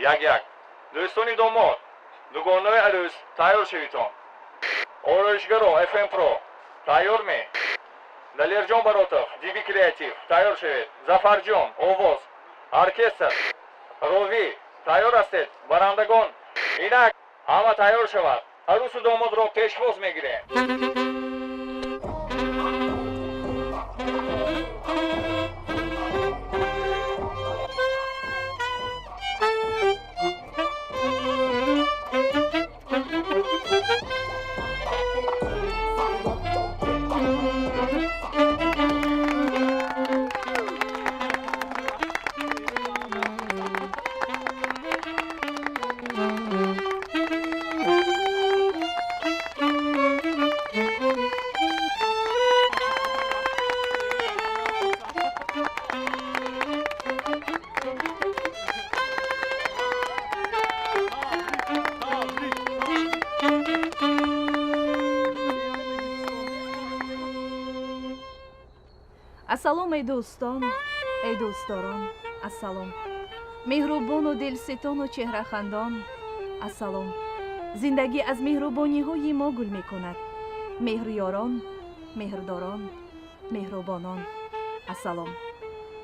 یک دوستانی دوماد دوگانه عروس تایار شویتان آرایشگرو اف ام پرو تایار می دلیر جان براتف دی بی کریاتیو تایار شوید زفر جان آواز ارکستر روی تایار هستید برندگان اینک همه تایار شود عروس و داماد را پیشواز میگیریم ассалом эй дӯстон, эй дӯстдорон, ассалом. меҳрубону дилситону чеҳрахандон, ассалом. зиндагӣ аз меҳрубониҳои мо гул мекунад. меҳрёрон, меҳрдорон, меҳрубонон, ассалом.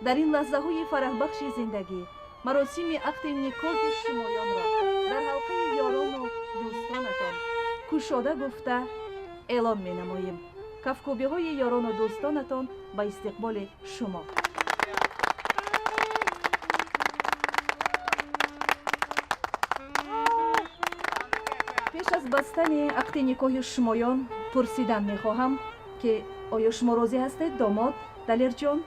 дар ин лаҳзаҳои фараҳбахши зиндагӣ маросими ақди никоҳи шумоёнро дар ҳалқаи ёрону дӯстонатон кушода гуфта эълон менамоем. кафкӯбиҳои ёрону дӯстонатон ба истиқболи шумо. пеш аз бастани ақди никоҳи шумоён пурсидан мехоҳам ки оё шумо розӣ ҳастед домод далерҷон,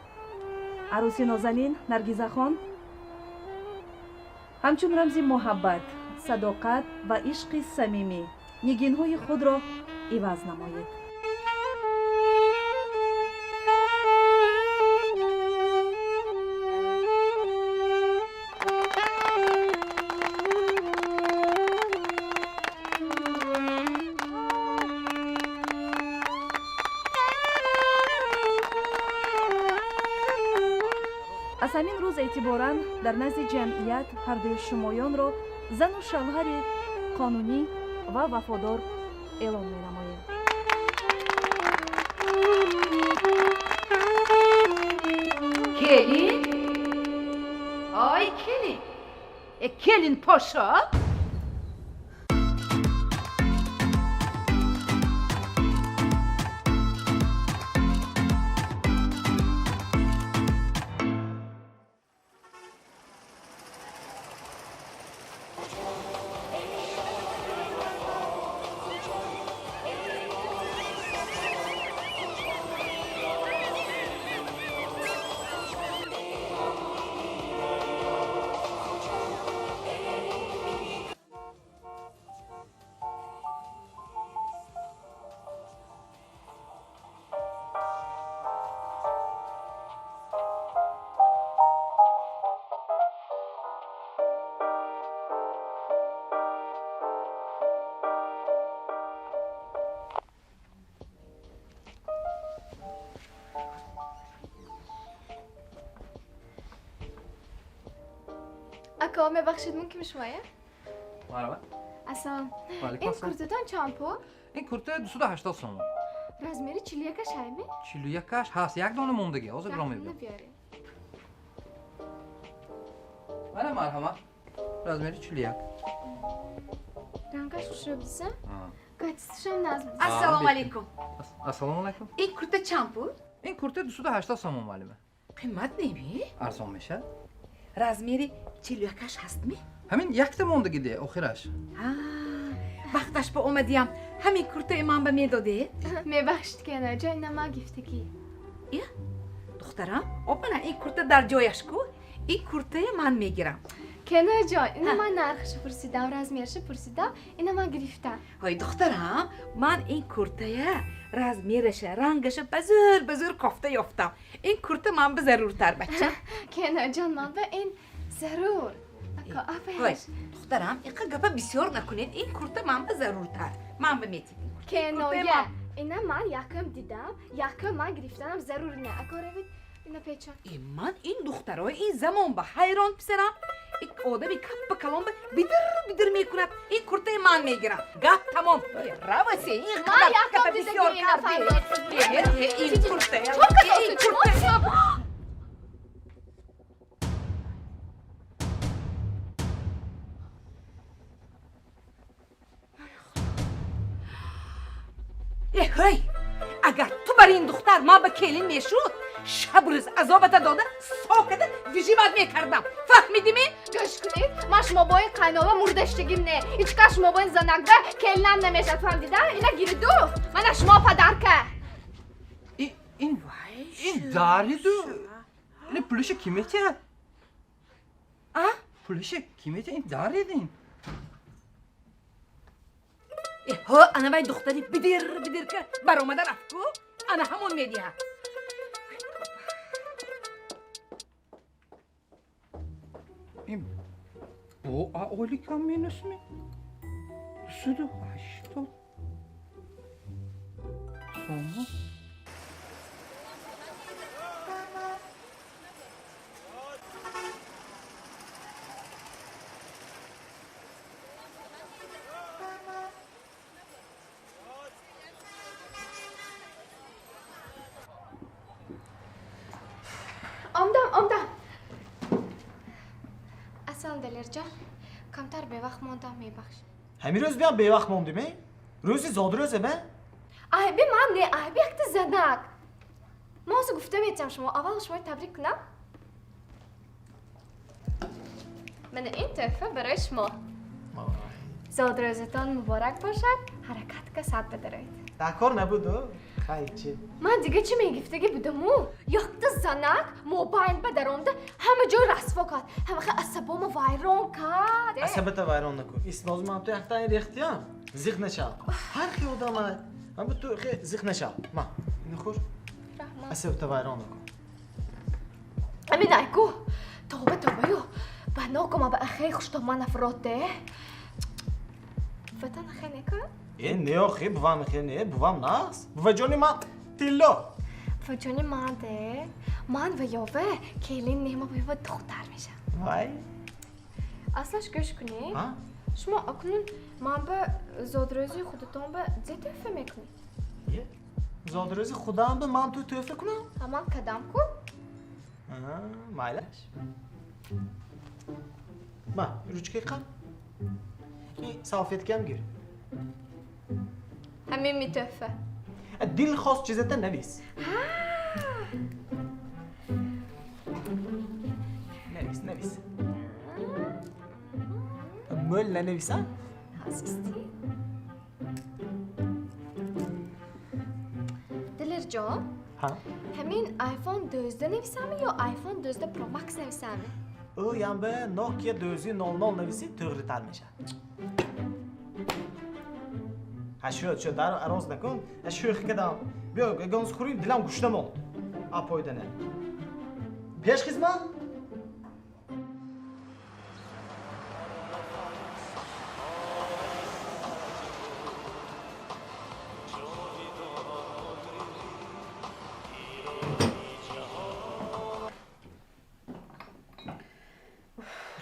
арӯси нозанин наргизахон? ҳамчун рамзи муҳаббат, садоқат ва ишқи самимӣ нигинҳои худро иваз намоед. аз ҳамин рӯз эътиборан дар назди ҷамъият ҳардуи шумоёнро зану шавҳари қонунӣ ва вафодор эълон менамоем. келин ой келин келин пошо اکا میبخشید ممکن شویه؟ مرحبا. السلام. وعلیکم این السلام. کرتتان چند پول؟ این کرته 280 سوم. رزمیری 41 هایمی؟ 41 کاش هست. یک دانه موندگی. حاضر برام میبینم. بیاری. منم مرحبا. رزمیری 41. رنگش خوشو بزن؟ گاتیستشم نازم. ассалому алайкум. Assalomu alaykum. این kurta چند پول؟ این کرته 280 سوم معلمه. قیمت نمی؟ ارزان میشه؟ رزمیری 41 هست می؟ همین یک تا موندگی ده آخرش. وقتش با اومدیم همین kurta من به میدادید؟ میبخشید که نه جای نما گفتگی. ای دخترم اوپنا این kurta در جایش کو این kurta من میگیرم. کنه جای اینا من نرخش پرسیدم رزمیرش پرسیدم اینا من گرفتم. های دخترم من این kurta رزمیرش رنگش بزرگ کافته یافتم. این kurta من به ضرور تر بچه. کنه جان من به این ضرور. های دخترم اینقدر گپه بسیار نکنید این kurta من به ضرور تر. من به میتیم. کنه اینا من یکم دیدم یکم من گرفتم ضرور نه اکاره بید اینا پیچان. من این دخترای این زمان به حیران پسرم این آدمی کپ کلام بیدر میکند این کرته من میگیرم گپ تمام روسی این ما قدر یکم بسیار دیگه کردی این کرته این کرته هی اگر تو برای این دختر ما به کلین میشود شب روز عذابت داده ساکت ویژیمت میکردم فهمیدی می؟ گوش کنید ما شما با این قنابه مردشتگیم نه هیچ کس شما با این زنگه کلنم نمیشد فهمیده اینا گیری دو من شما پدر که این داری دو این پولش کیمته پولش کیمته این داری دین ها انا باید دختری بدیر که بر اومده رفت انا همون میدیم این bu ağolikan menüsü mü? Sütü haşto. Sonra? آمدم اصلا دلیر جان کمتر به وقت ماندم میبخش همین روز بیام به وقت موندیم ای؟ روزی زاد روزه من؟ آهبی من نه آهبی اکت زنک ما از گفته میتیم شما اول شما تبریک کنم من این تحفه برای شما زاد روزتان مبارک باشد حرکت که صد بدارید در کار نبود خیلی چی؟ من دیگه چی میگفتگی بودمو یکت زنک موبایل به درامده همه جا رسوا کرد همه خیلی عصبامو ویران کرد عصبت ویران نکن ایست نازم هم تو یکتا این ریختیم زیخ نشم هر خی آدم هم تو خی زیخ نشم ما اینو خور عصبت ویران نکن امین ایکو توبه یو بناکم با اخی خوشتا من افراده فتن اخی نکن این نیا خی بوام خی نه بوام ناس بوا جانی ما تیلا فجانی ماده من و یاوه کلین نیما بیوا دختر میشم وای اصلاش گوش کنی ها شما اکنون من به زادروزی خودتان به زی تحفه میکنی یه زاد روزی خدا هم به من تو تحفه کنم همان کدام کن مایلش ما روچکی قم این صافیت کم گیر همین می تحفه دل خواست چیزت نویس نویس مول ننویسم هستی دلر جان ها همین آیفون 12 نویسم یا آیفون 12 پرو مکس نویسم او یعنی به نوکیا 2200 نویسی تغییر تر میشه شد در عراض نکن شوخ کدام بیا گانس خوری دلم گوشته موند اپایدنه پیش خدمت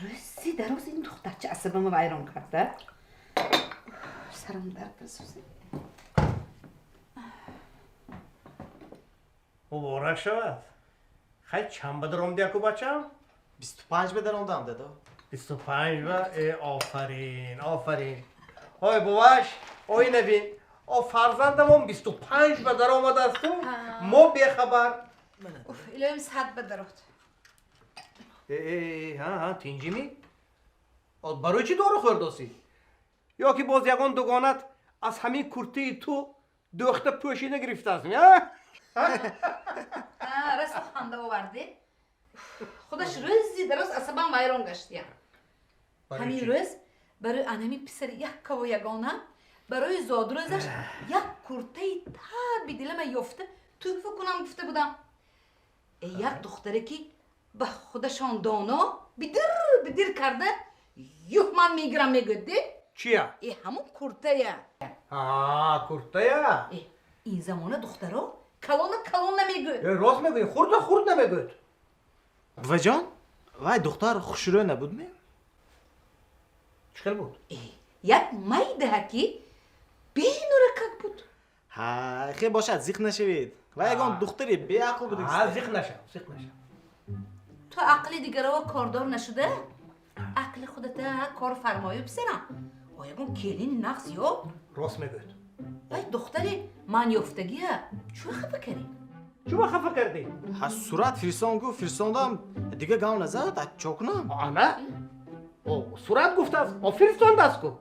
روزی در روز این دختر چه عصبم ویران کرده سرم درد بسوزه مبارک شود خیلی چند بدرم دیگه بچم 25 بدرم دادا 25 و آفرین های باباش آی نبین فرزندمون 25 بدر آمده است ما بیخبر الهیم صد بدرد ها تینجی می برای چی دارو خورداسی یا که باز یگان دوگانت از همین کرتی تو دوخته پوشیده گرفته است رست خنده آورده خودش روزی در روز عصبم ویران گشتیم همین روز برای انمی پسر یک و یگانه برای زادروزش یک کرته تر به دلم یافته تحفه کنم گفته بودم یک دختره که به خودشان دانا بدیر کرده یه من میگیرم میگده چیه؟ ای همون کرته کرته این زمانه دخترها کلان نمیگه راست میگوی خورد نمیگوید و جان وای دختر خوشرو نبود می چخل بود؟ یک مای دهکی بینورکک بود. ها خیلی باشد زیخ نشوید و یگان دختری بی عقل بود زیخ نشم زیخ نشم تو عقل دیگر رو کاردار نشده؟ عقل خودت کار فرمایو بسیرم و یکون کلین نقص یا راست میگوید وای دختری من یافتگیه چو خفه کردی؟ چوبا خفه کردی؟ ها صورت فرسانگو فرساندم دیگه گام نزد چوکنم آنه؟ او صورت گفته است او فرستان دست کو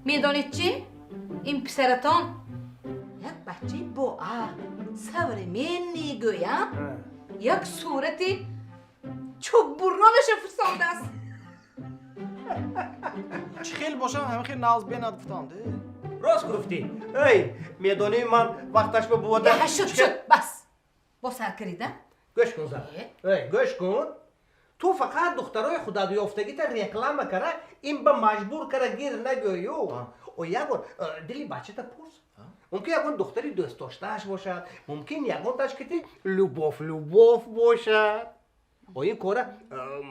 میدانید چی؟ این پسرتان یک بچه با عقل صبر منی گویم یک صورتی چوب برانش فرستانده است. چی خیلی باشم همه خیلی ناز بیند گفتانده راست گفتی ای میدونی من وقتش به بوده یه شد بس با سر کریده؟ گوش کن زن ای گوش کن تو فقط دخترای خدا یافتگی تا رکلام کرده این به مجبور کرده گیر نگویو و یکون دلی بچه تا پرس ممکن یکون دختری دوست داشتهش باشد ممکن یکون تشکیتی لوبوف باشد و این کاره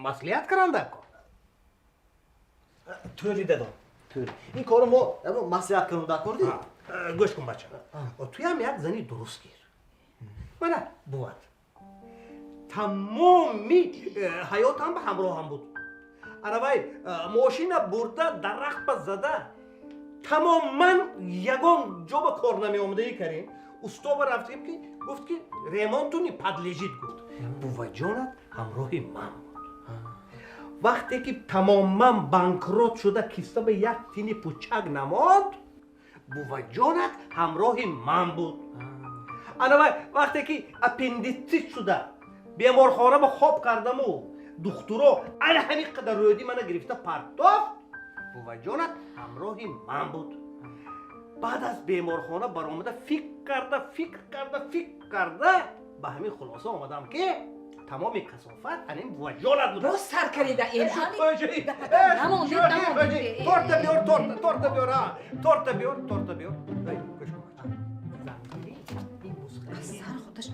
مسئولیت کرنده کن توری دادم توری این کارو ما مسئولیت کنم در کردی گوش کن بچه توی هم یک زنی درست گیر بله بود تمامی حیات هم به همراه هم بود عربای ماشین برده درخت به زده تماما یگان جا به کار نمی آمده ای کریم استا رفتیم که گفت که ریمانتونی پدلیجید گفت بوی جانت همراه من بود وقتی که تماما بانکروت شده کیسته به یک تینی پوچک نماد بوی جانت همراه من بود وقتی که اپندیتیت شده بیمارخانه به خواب کردم و دکترا همین قدر رودی من گرفته پرتاف بوی جانت همراه من بود بعد از بیمارخانه برآمده فکر کرده به همین خلاصه آمدم که تمام کثافت همین بوی جانت بود با سر کریده این تورت بیار سر خودش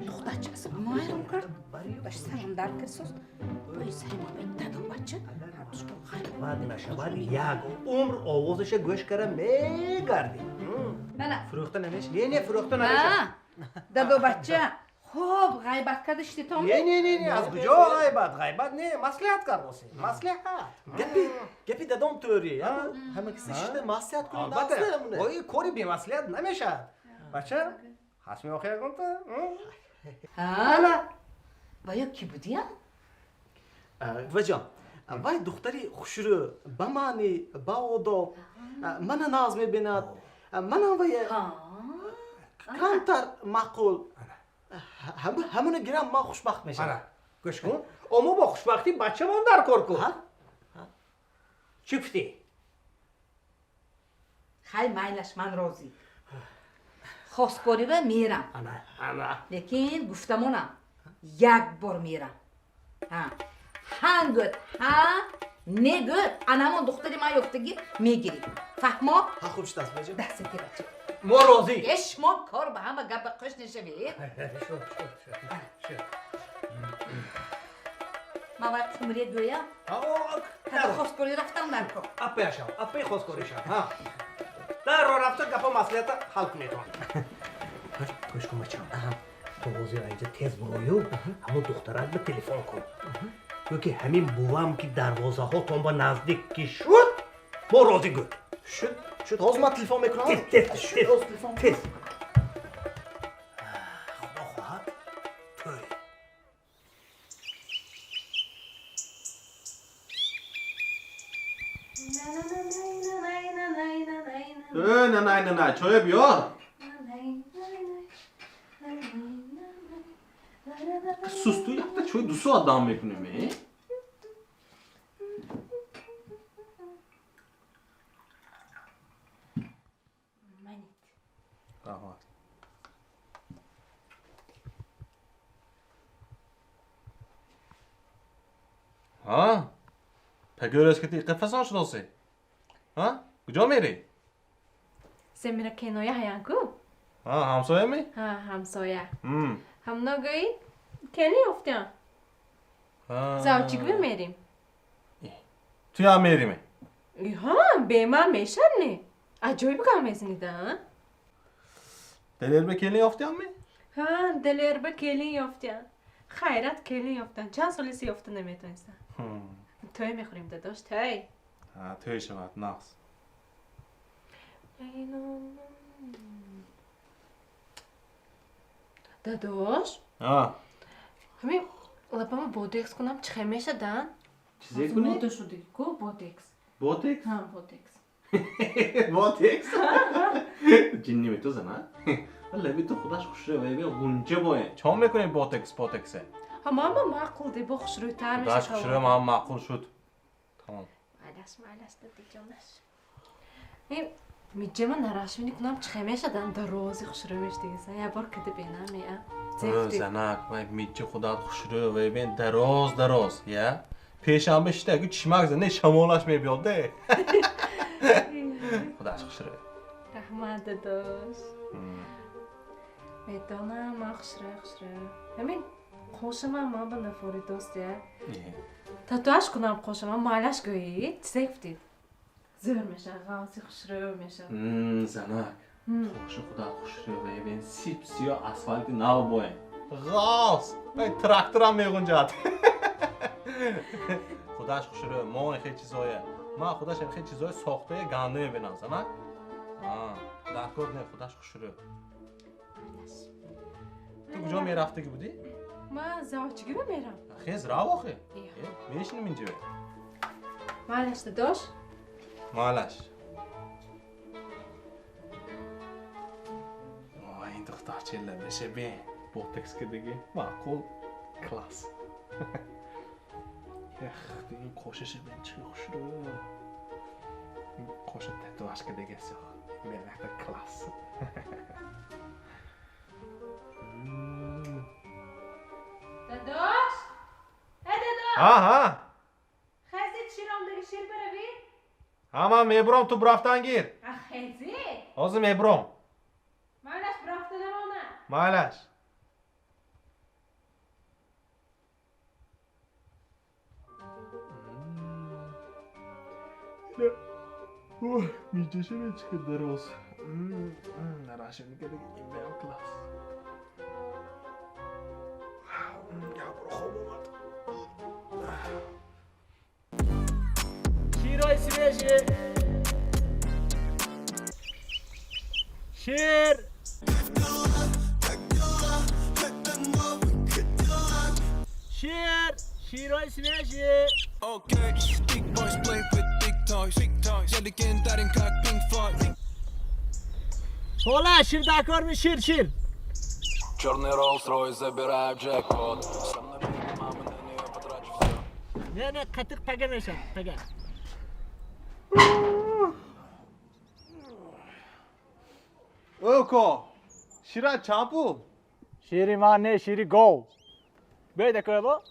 دختر چه اصلا مایرم کرد باش سرم در کرسوس باید سری ما باید دادم بچه هرمش کن خیلی بعد نشود یک عمر آوازش گوش کرده میگردی نه فروخته نمیشه نه فروخته نمیشه دادو بچه خوب غیبت کردش تا نه از کجا غیبت نه مصلحت کار باسی مصلحت گپی دادم توری همه کسی شده مسئولیت کنم البته این کاری بی مصلحت نمیشه بچه حسمی آخر کن ها و یا کی بودیم؟ وجان وای دختری خوشرو بمانی باودو من ناز میبیند من وای کمتر معقول همون گیرم ما خوشبخت میشم گوش کن اما با خوشبختی بچه من در کار کن چی گفتی؟ خیلی میلش من راضی خواستگاری رو میرم لیکن گفتمونم یک بار میرم هنگت نگت انمون دختری ما یافتگی میگیری فهما؟ خوبش دست بجم دست گیر بچه ما راضی ما کار به همه گپ قش نشوید ما وقت مریه دویا تا خواستگاری رفتم در کار اپی خواستگاری شم در را رفته گپا مسئولیت حل کنیتون گوش کن بچه تو روزی اینجا تیز برویو همون دخترت به تلفن کن تو که همین بوام که دروازه ها تون با نزدیک که شد ما راضی گفت شد حاضر من تلفن میکنم تیز خدا خواهد توی نه چای بیار سوستو یکتا چای 2 ساعت دام میکنیم ها پگور است که تی قفسان شناسی ها کجا میری سمیرا کنایه هیانکو همسایه می ها همسایه هم نگویی کنی افتیان زاوچیک میریم توی هم میریم ها به من میشنی عجایب کام میزنیدن دلیر به کلی یافتیم می؟ ها دلیر به کلی یافتن خیرت کلی یافتن چند سالی یافته نمیتونستن توی میخوریم داداش توی توی شود نقص داداش همین لپامو بوتکس کنم چه میشدن چیزی کنی؟ موده شده کو بوتکس بوتکس؟ ها بوتکس بوتکس؟ جنی می تو زنه؟ لبی تو خودش خوش رو ببین گونجه بایه چون میکنی بوتکسه؟ اما معقول دی بخش روی تر میشه خودش خوش رو ما هم معقول شد تمام مالش دادی جانش این میجه من نراش میکنم کنم چه میشدن در روزی خوش رو میشتی یه بار کده بینم زفتی زنک من میجه خودت خوش رو ببین دراز یا پیشم بشته اگه چشمک زنه شمالش میبیاده خودش خوش رو رحمت داداش میدانم ما خوش رو همین خوشم ما به نفوری دوستیه تاتوهاش کنم خوشم مالش گویی زفتی زور میشه غاسی خوش رو میشه زنک خوش خدا خوش رو ببین سیب سیا اسفالتی نو بایه غاز تراکتور هم میگونجد خودش خوش رو ما خیلی چیزایه ما خودش خیلی چیزای ساخته گنده میبینم زنک دکور نه خودش خوش رو تو کجا میرفته که بودی؟ من زاوچگی رو میرم خیز راو آخه میشنیم اینجا مالش داداش مالش این دختر چه لبشه بین بوتکس که دیگه معقول کلاس دیگه این کوشش بین چه خوش رو این کوشش تتواش که دیگه سیخ این نحت کلاس داداش داداش ها خیزی شیرم دیگه شیر بروی اما میبرم تو برفتن گیر خیزی آزم میبرم مالش برافته نمانه مالش میجشه چه دراز نراشه میگه دیگه این بیام کلاس یا برو خواب اومد شیرای سویجی شیر شیرای سویجی Okay, big boys play with big toys. Ja, liggen där en katt Pink Floyd. Кола, шир дакор ми шир. Черный Rolls-Royce, забираю джекпот. Сам на беге, мама, на нее потрачу все. Не, катык пага мешат, пага. اوکو شیرا چامپو شیری ما نه شیری گو. بیای دکوه با؟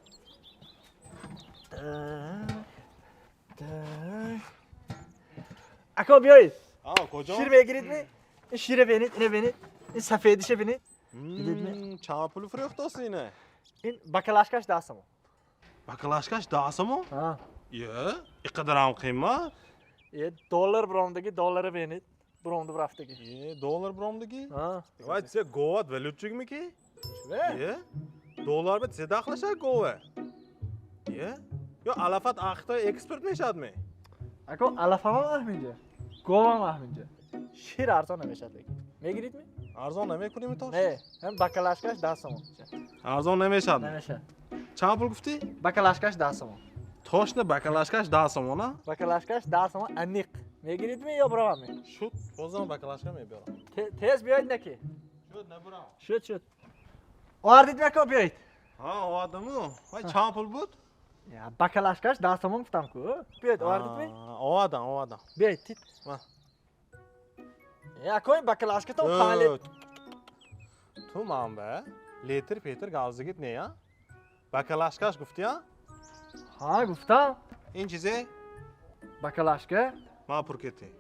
اکو بیایید. کجا؟ شیر بگیرید می؟ این شیره بینید، اینه بینید. این سفیدیشه بینید. چامپول فروخت اینه این بکلاشکاش دستمو. بکلاشکاش داسمو؟ ها. یه اینقدر هم قیمت؟ یه دلار برامدگی دلاره بینید. برامده برفتگی. یه دلار برامدگی؟ ها. وای چه گوات ولوچگ میکی؟ یه دلار به چه دخلشه گوه؟ یه یا علافت اختای اکسپرت میشد می؟ اکو علف هم احمینجا. گو هم احمینجا. شیر ارزان نمیشد بگی. میگیرید می؟ ارزان نمیکنیم تو؟ نه. هم بکلاشکاش دستمو. ارزان نمیشد. نمیشه. چند پول گفتی؟ بکلاشکاش دستمو. توش نه بکلاشکاش داسمو نه؟ بکلاشکاش دستمو انیق. میگیرید می یا برام می؟ شد بازم بکلاشکا میبرم. تیز بیاید نکی. شد نبرم. شد. آوردید نکو بیاید. ها آدمو. وای چند پول بود؟ یا بکلاشکاش دستمو گفتم کو. بیاید آوردید می؟ آوردم. بیاید تیت. یا کوی بکلاشکا تو پالیت. تو منبع لیتر پیتر گازگیت نیا؟ بکلاشکاش گفتی ها؟ ها گفتم. این چیزه؟ بکلاشکا. ما پرکتی.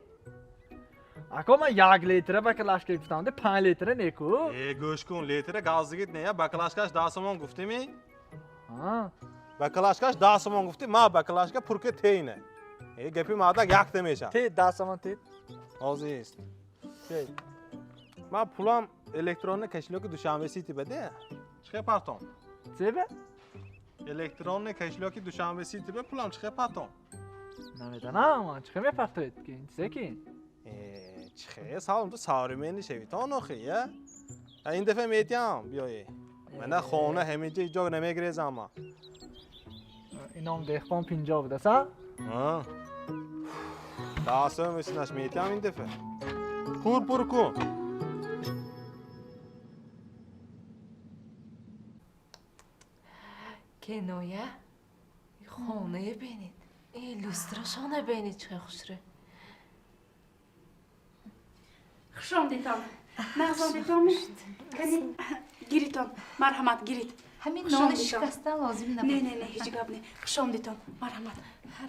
اکو من یک لیتر بکلاشکا گفتم ده 5 لیتر نیکو. ای گوش کن لیتر گازگیت نیا بکلاشکاش داسمون گفتی می؟ ها. بکلاشکاش داسمون گفتی ما بکلاشکا پرکت اینه. Gapim adak yak demeşem. Teyit dastaman teyit. Aziz. Şey. Ma pulam elektronlu keşloki dushanbesi bede. Çıkı parton. Sebe? Elektronlu keşloki dushanbesi be pulam çıkı parton. نمیدونم چه میپرتوید که این چیزه که çıkı salım tu sarımeni şevitan oxuya. این دفعه میتیم بیایی. من خونه همیشه جا نمیگریزم اما. این هم دهقان 50 بوده سا؟ داستان میسنش میتیم این دفعه. پر کن. کنایه خانه بینید ایلوستراشانه بینید چه خوشره خوش آمدیدم مغزادیدم کنی گیریتان مرحمت گیرید همین نان شکسته لازم نبود نه هیچ گپ نه خوش آمدیدم مرحمت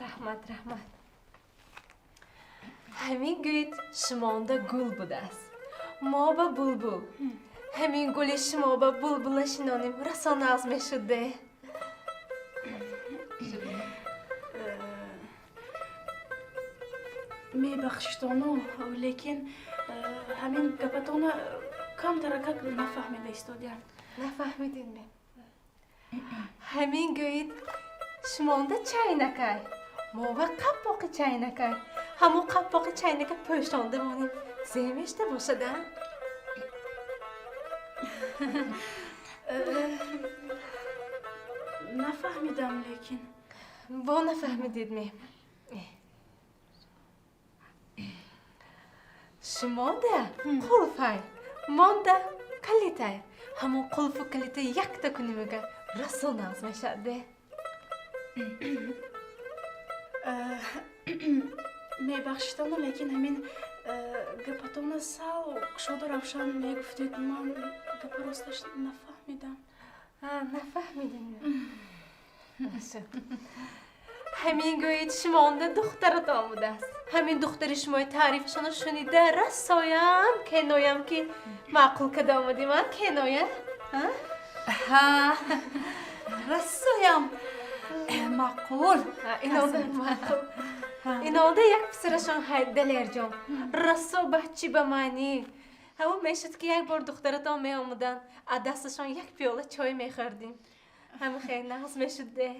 رحمت همین گوید شمانده گل بوده است ما با بلبل همین گل شما با بلبل شنانیم رسان نظمه شده میبخشتانو لیکن همین گپتانو کم درکک نفهمیده استودیم نفهمیدین می همین گوید شمانده چاینکای ما با قپاق چاینکای همون قپاق چاینک پشتانده مانیم زیمشته باشده نفهمیدم لیکن با نفهمیدید می شمانده قلفای مانده کلیتای همون قلف و کلیت یک تا کنی میگه رسون از میشده میبخشتانو لیکن همین گپتانو سال شد و روشن میگفتید من گپ راستش نفهمیدم نفهمیدین همین گویید شمانده دخترت آمده است همین دختر شمای تعریفشان رو شنیده رسایم کنایم که معقول کده آمدی من کنایه ها رسایم معقول اینالده یک پسرشان های دلیر جان رسا بچی به معنی همون میشد که یک بار دخترتان می آمدن از دستشان یک پیاله چای می خوردیم همه خیلی ناز می شده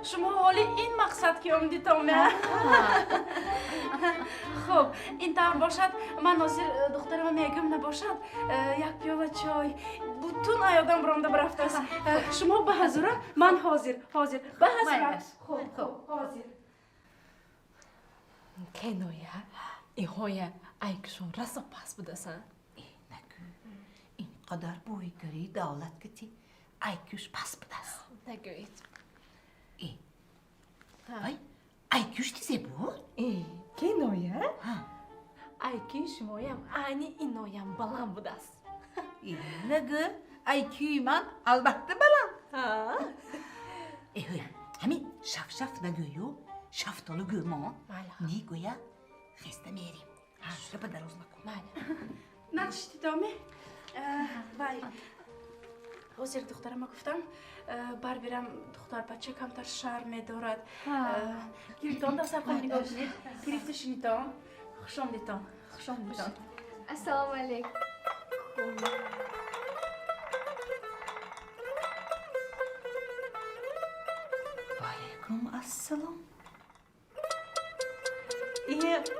شما حالی این مقصد که آمدیتم نه؟ خب این طور باشد من حاضر دخترم میگم نباشد یک پیاله چای بوتون آیادم برامده برفته است شما به حضوره من حاضر به حضوره خب حاضر کنایه ایهای ایکشون رسا پس بودسن اینقدر بویگری دولت کتی ایکوش پس بدست نگوید ایکوش دیزه بود؟ کنایه ایکی شمایم انی اینایم بلند بودست نگو ایکوی من البته بلند همین شف نگویو شفتالو گومان نیگویا خسته میریم شب دروز نکن نقشتی دامه وای حاضر دخترم گفتم بر بیرم دختر بچه کمتر شرم دارد گریتان دست سرکن نگاه کنید گریفته شنیدم خوش آمدیدم السلام علیکم علیکم السلام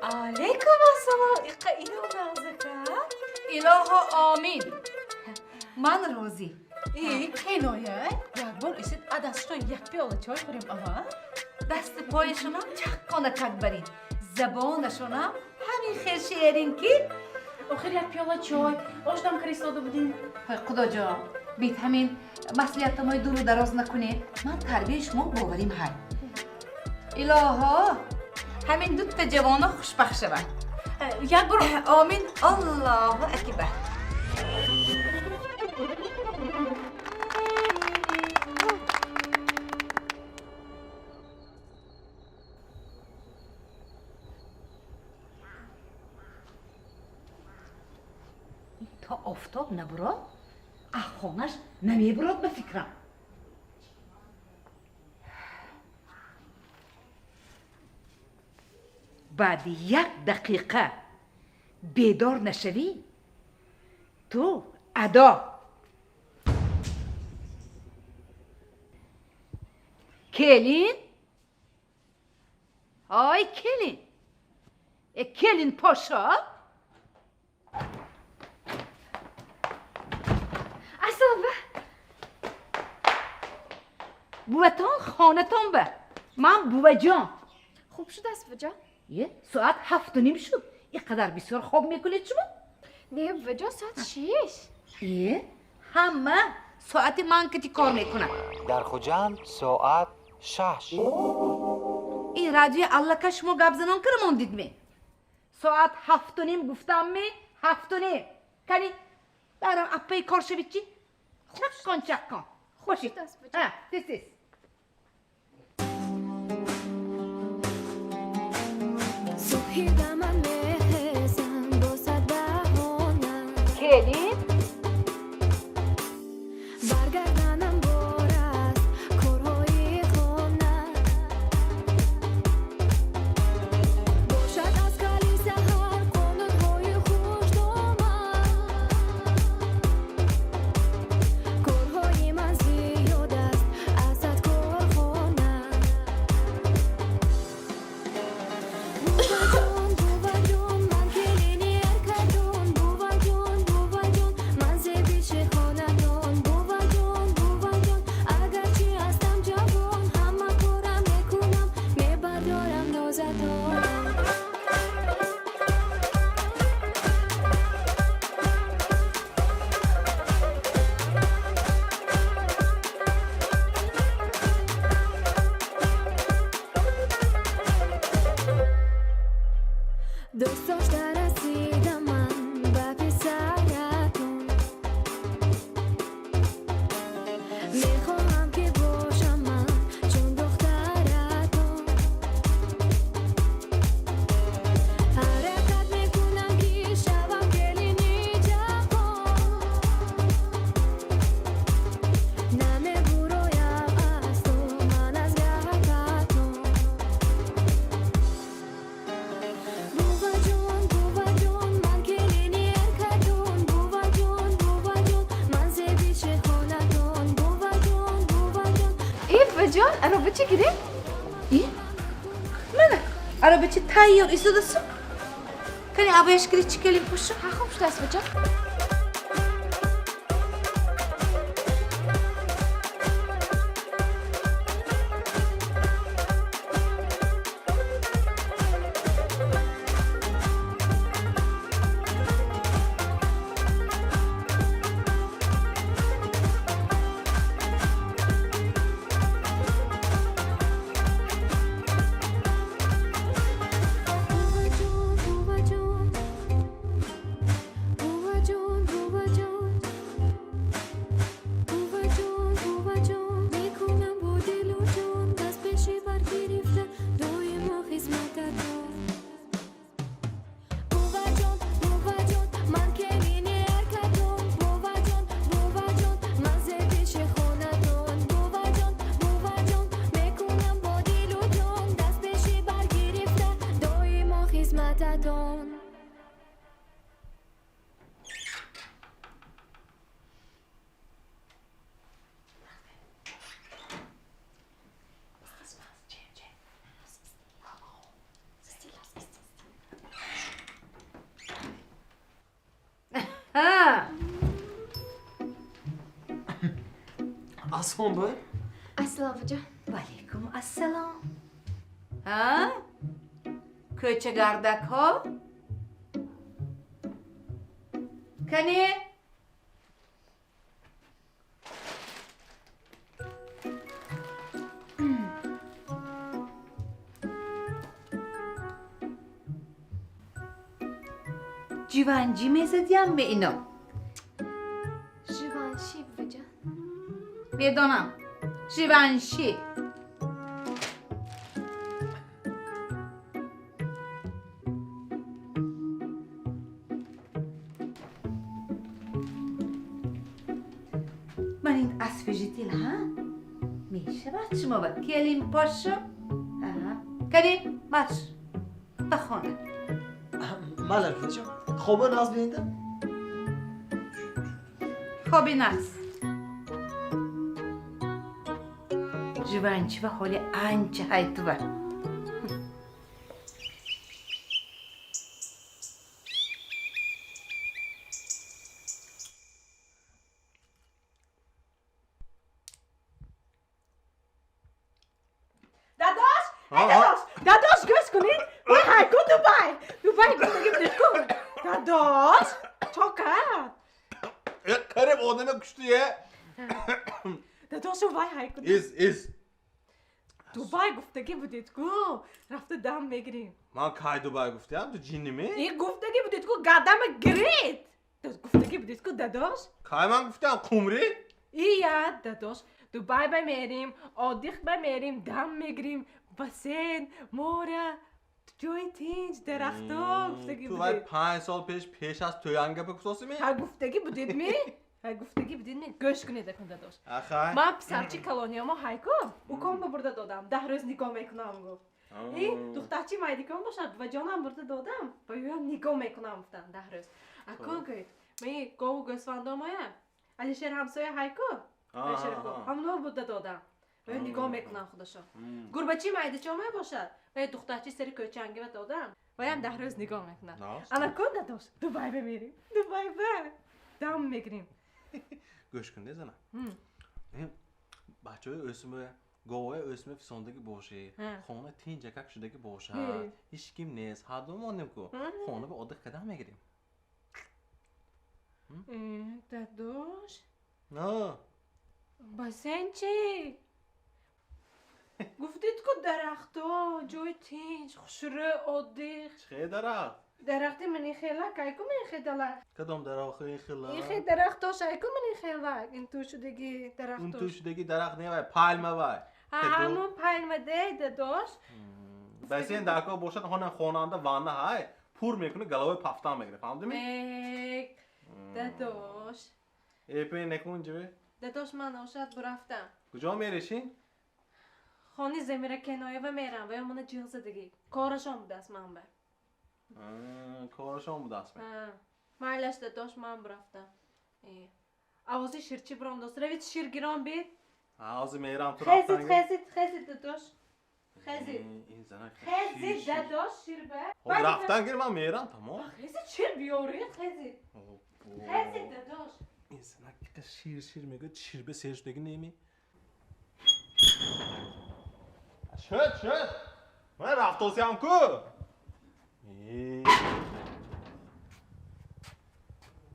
علیکم السلام اینو نازکه اله آمین من روزی کنایه یک بار ایسید دستشان یک پیاله چای خوریم اما دست پایشونم چقانه کک برین زبانشونم همین خرشی ایرین که آخر یک پیاله چای آشتم کریستاده بودین خدا جا بیت همین مسئولیت مای دور و دراز نکنه من تربیه شما باوریم های الها همین دو تا جوانا خوشبخت شود یک بار آمین الله اکبر تا آفتاب نبراد اخوانش نمیبراد به فکرم بعد 1 دقیقه بیدار نشوی تو ادا کلین آی کلین کلین پاشا اصلا بوتان خانتان به من بوه جان خوب شد اصلا جان یه ساعت 7:30 شد اینقدر بسیار خواب میکنید شما نه وجا ساعت 6 یه همه ساعت من که کار میکنم در خوجند ساعت 6 این رادیو الله که شما گپ زنان کرمان دید می ساعت 7:30 گفتم می 7:30 کنی برام اپای کار شوید چی چک کن خوشی this is کلید برگردنم بار از کارهای خانه باشد از کلیسه هر قانونهای خوش دامن کارهای من زیاد است ازت کارخانه بوبا جان من کلینی ارکدون بوبا جان من زبیچه خانتون بوبا جان اگرچه هستم جوان همه کارم میکنم میبردارم نازتون دوست داشته رسیدم من به پسرتون میخواهم که باشم من چون دخترتون حرکت میکنم که شبم کلینی جوان نمیبرویم از تو من از گهتون بوبا جان من کلینی ارکدون بوبا جان من زبیچه خانتون بوبا جان ای جان عربه چی گیره؟ این من عربه چی تاییار ایستاده سو کنی آبایش کلی چی کلیم پوشو ها خوب شد اصلا جان بوبا جان میکنم با دل و جان دست پیشی برگرفته دایم و خدمتتون بوبا جان من کلینی ارکدون بوبا جان من زبیش خانتون بوبا جان میکنم با دل و جان دست پیشی برگرفته دایم و خدمتتون Aslan boy. اصلا جان وعلیکم السلام ها کوچه گردک ها کنی جوانجی میزدیم به اینا جوانشی جان میدانم جوانشی من این اسفجتیل ها میشه بعد شما با کلیم پاشو کنی ماش بخونه بله رفیق جان خوبه ناز بینده؟ خوبی ناز جوانچی و حالی انچه های تو بر داداش گوش کنید وای هایکو دوبای گفتگی بدید کن داداش چاکر Karım odana kuştu ya. داداش وای هایکو İz. دوبای گفتگی بدید کو رفته دم بگیریم Man kaydı bay guftu ya. Tu cinni mi? این گفتگی بدید کو گردم گرید گفتگی بدید کو داداش Kayman guftu ya kumri. یا داداش دوبای بمیریم آدیخ بمیریم دم میگیریم بسین مورا جای تینج درختا گفتگی Tu var بدید 5 sal peş az töyan gibi kusosu mi? ها گفتگی بدید می ها گفتگی بدید می گوش کنید کن داداش Akhay. من پسرچی کلونیامو هایکو او کام برده دادم 10 روز نگاه میکنم گفت این دخترچی مایدیکام باشد و جانم برده دادم و یوام نگاه میکنم گفتم 10 روز اکان گید می گاو گوسفندام آیا علیشر همسایه هایکو علیشر کو همونو برده دادم و نگاه میکنم خودشو گربچی مایدیچام باشد و دخترچی سری کوچنگی و دادم و هم 10 روز نگاه میکنم انا کن داداش دبی بمیریم دبی به دم میگیریم Göşkün de sana. Bahçeye ösümü, govaya ösümü sondaki boşu. Konu tince kak şuradaki boşa. Hiç kim ne sadım onu ko. Konu bir odak kadar mı gireyim? داداش Ne? بسن چی؟ گفتید که درختا جای تینج خوشره عادی Çıkıyor dara. درختی منی خیلی که منی خیلی Kadam dara xey xilla. این خیلی درختا شایکو منی خیلی این تو شدگی Un درختاش tuşdaki darak ne var? Palma var. همون پلمه داداش Besen daka boşan honan xonanda vanna hay. Pur mekunu galavay paftan megre. Fahmdin mi? میک داداش Epey nekun gibi. داداش من آشد برفتم Kucağa mı erişin? خانی زمینه کنایه و میرم و من جیغ زدگی کارشان بود دست من به Karaşan bu dasme. مایلش داداش من برفتم آوازی شیرچی برام دوست روید شیر گیران بید Ağzı meyram taraftan خزید داداش خزید İnsana خزید داداش شیر به raftan girmem meyram tamam. خزید شیر بیاری خزید خزید داداش İnsana şir mega şirbe seçteki ne mi? Şöt. Ben raftosyam ku.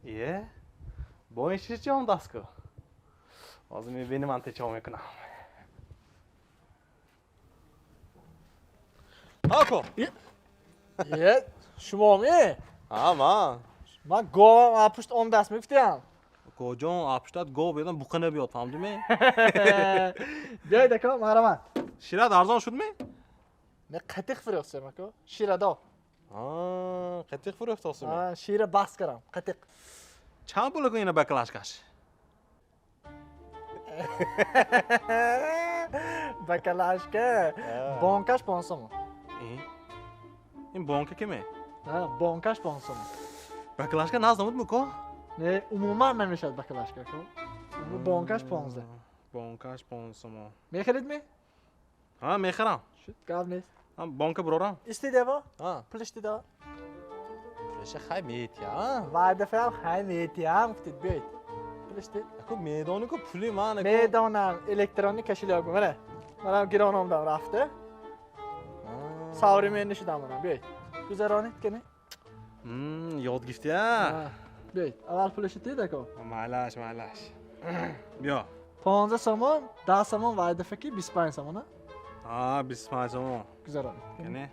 İyi. Bu iş hiç yok daskı. O zaman benim antechom eknam. Ako. شما می؟ Ama. من گوام پشت اون دست میفتیم Kocan apıştat go bedan bukana biyot famdı mı? بیایید اکا مهرمان Şirat arzan şud mu? نه قطیق فروختم اکا شیر دا Qatiq furuxt olsun. شیر بس کردم قطیق Çam pulu yine baklaşkaş. بکلاش که بانکش 500 mu? این banka kimi? Ha, بانکش 500 mu? Baklaşka nazlamut mu ko? نه عموما نمیشد بکلاش که بانکش 15 Bankaş 500 mu? میخرید می؟ Ha mexram. شد قبل نیست Ha banka broram. استیده با؟ Ha. پلش دیده با؟ Preşe hay meyit ya. وای دفعه هم خیلی میتیم گفتید بیایید پلش دید Ako meydonu ko puli man. میدانم الکترونیک کشیلی ها گمره منم گران آمدم رفته ساوری می نشیدم منم بیایید گذرانید که نه؟ Yod gift ya. بیایید اول پلش دیده که Malaş. Bia. 15 سامان 10 سامان وای دفعه کی 25 سامان ها Ha 25 mu? گذرانید Yine.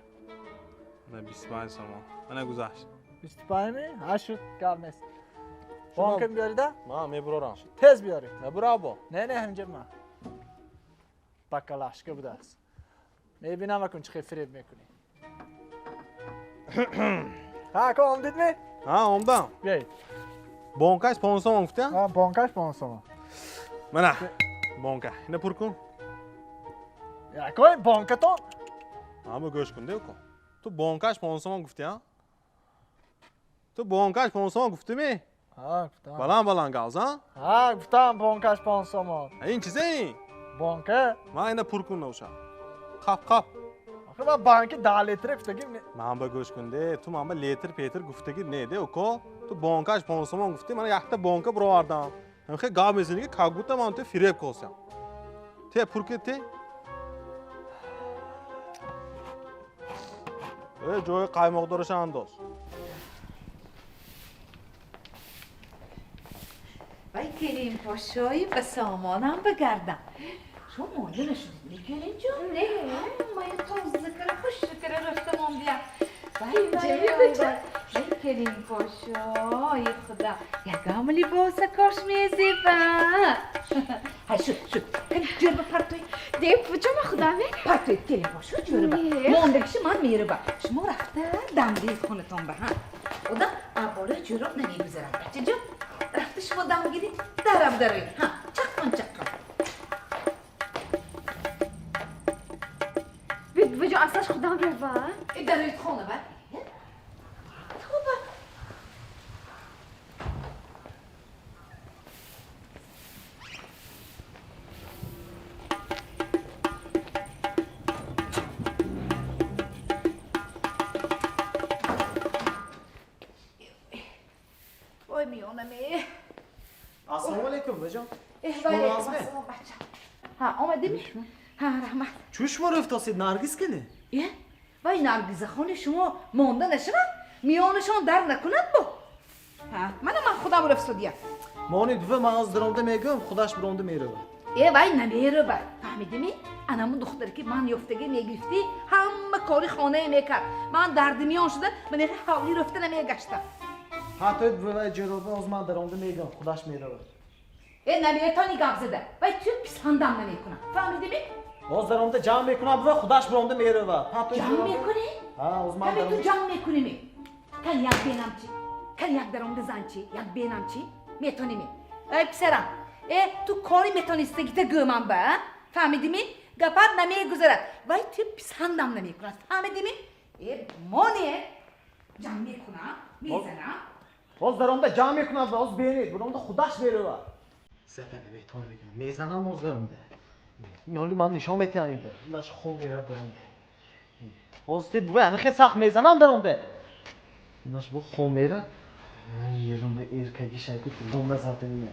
Ne 25 mu? Bana güzel. 25 می؟ ها شد قبل نیست بانکم بیارید Ma me broram. تز بیارید Ne bravo. نه همینجا من بکلاش که بوده است میبینم اکن چه فریب میکنی ها که آمدید می؟ Ha ondan. بیایید Bankaş 500 mu guftu ya? ها بانکش 500 mu? Mana. Banka. Yine purkun. یا کوی بانکتون Ama göçkün değil ko. تو بانکش 500 من گفتی ها؟ تو بانکش 500 من گفتی می؟ ها گفتم. بلند گاز ها؟ ها گفتم بانکش 500 من. این چیزه این؟ بانکه؟ من اینه پر کن نوشا. خب. آخه من بانک 10 لیتر گفتگیم نه. من به گوش کنده تو من به لیتر پیتر گفتگی نیده اوکا تو بانکش 500 من گفتی من یخت بانک برو آردم. من خیلی گام میزنی که کاغوتا من تو فریب کوسم. ته پر کتی؟ جای قایماق دارش انداز. وای کریم پاشایی به سامانم بگردم. شما مانده نشدید کریم جون؟ نه ما یه تو ذکر خوش ذکر رفتمون بیا. وای کریم پاشایی خدا یک عملی باسه کاش میزیبه. های شد کنی جربه پرتوی دیگه پوچم خدا می پرتوی کریم پاشو جربه ماندگش من میره با شما رفته دمگیرید خونتون به هم خدا عباره جرب نمیگذارم بچه جون رفته شما دمگیرید درم دارید ها چک کن بید وجه اصلاش خدا می با این دارید خونه با السلام علیکم بجان. ها آمده می؟ ها رحمت چوش ما رفتاسید نرگس کنه؟ یه؟ وای نرگیز خانه شما مانده نشون میانشان در نکند با ها من خودم رفت مانی دو من از درامده میگم خودش برامده میره وای نمیره با فهمیدی می؟ انامون دختری که من یفتگی میگرفتی همه کاری خانه میکرد من درد میان شده من یه حالی رفته نمیگشتم حتی دو جرابه از من درامده میگم خودش میره نمیره تا نگاه زده وای تو پسندم نمیکنم فهمیدی می؟ از درامده جمع میکنم و خودش برامده میره جمع میکنی؟ ها از من تو جمع میکنی می؟ کن یک بینم چی؟ کن یک درامده زن چی؟ یک بینم چی؟ میتونی می؟ ای پسرم تو کاری میتونستگیت گومم با فهمیدی می؟ گپت نمیگذارد وای تو پسندم نمیکنم فهمیدی می؟ مانیه جمع میکنم میزنم از درامده جمع میکنم و از بینید برامده خودش میره سفر بیتون میگم میزنم از درامده یالی من نشان بهت نمیده باش خوب میره درامده از دید بوی خیلی سخت میزنم درامده ایناش با خوب میره یه رونده ایرکگی شاید دوم زده میگه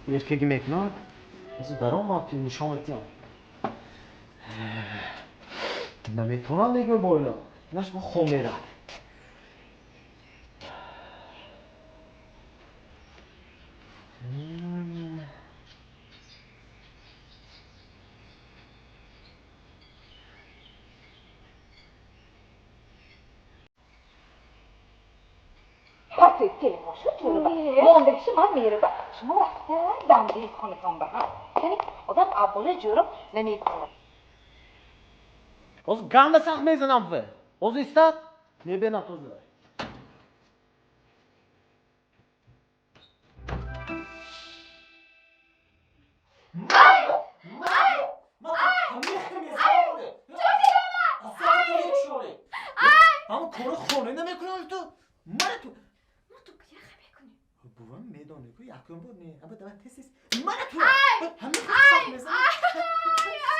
ایرکگی میکنم از درام توی نشان بهت نمیتونم دیگه بالا ایناش با خوب میره پرتوی که باشو جربه ماندگش من میره با شما رفته دمگیرید خونتون به هم یعنی آدم عباله جرب نمیکنه از گنده سخت میزنم به از ایستاد میبینم تو زده اما کار خونه نمیکنم تو من تو که خبه کنی بوام میدونه که یکم بود نه اما دوام تسیس من تو همین سخت میزنم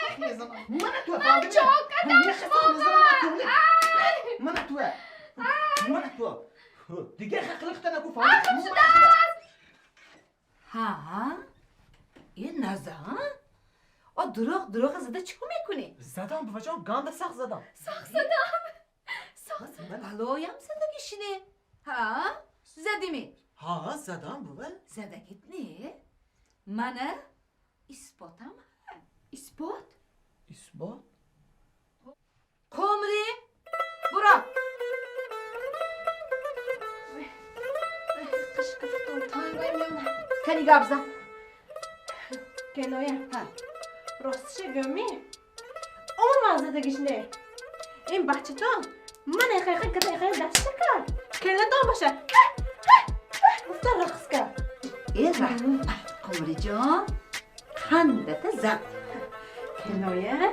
سخت میزنم من تو همین سخت میزنم من تو دیگه خلقت نکو فهمیدی ها این نزن دروغ زده چیکو میکنی زدم بابا گنده سخت زدم بلایم زدگیشینه ها زدیمی ها زدم بابا زدگیت نه منه اثباتم اثبات کمری برو قشقفتون تایم میمونه کنی گابزم کنایم راستش گمی اما من زدگیش نه این بچه تو من اخیقه کده اخیقه دسته کرد کنه دام باشه گفته رقص کرد این قمری جان خندت زد کنایه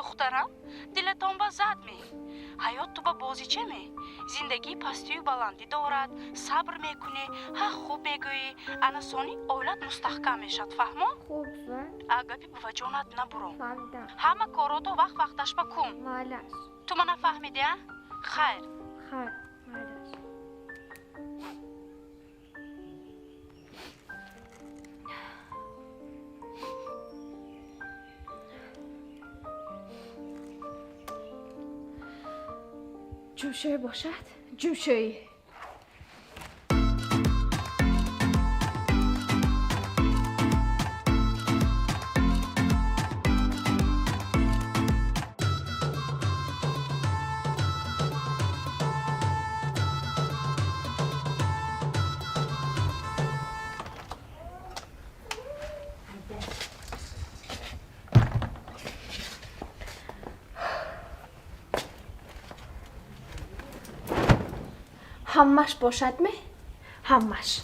دخترم دلتان با زد می حیات تو با بازیچه می زندگی پستی و بلندی دارد صبر میکنی ها خوب میگویی انا سونی اولاد مستحکم میشد فهمو؟ خوب اگپی بوا جانت نبرو فهمیدم همه کاراتو وقتش بکن مالش تو منو فهمیدی؟ خیر خیر مالش جوشه باشد جوشه همش باشد می همش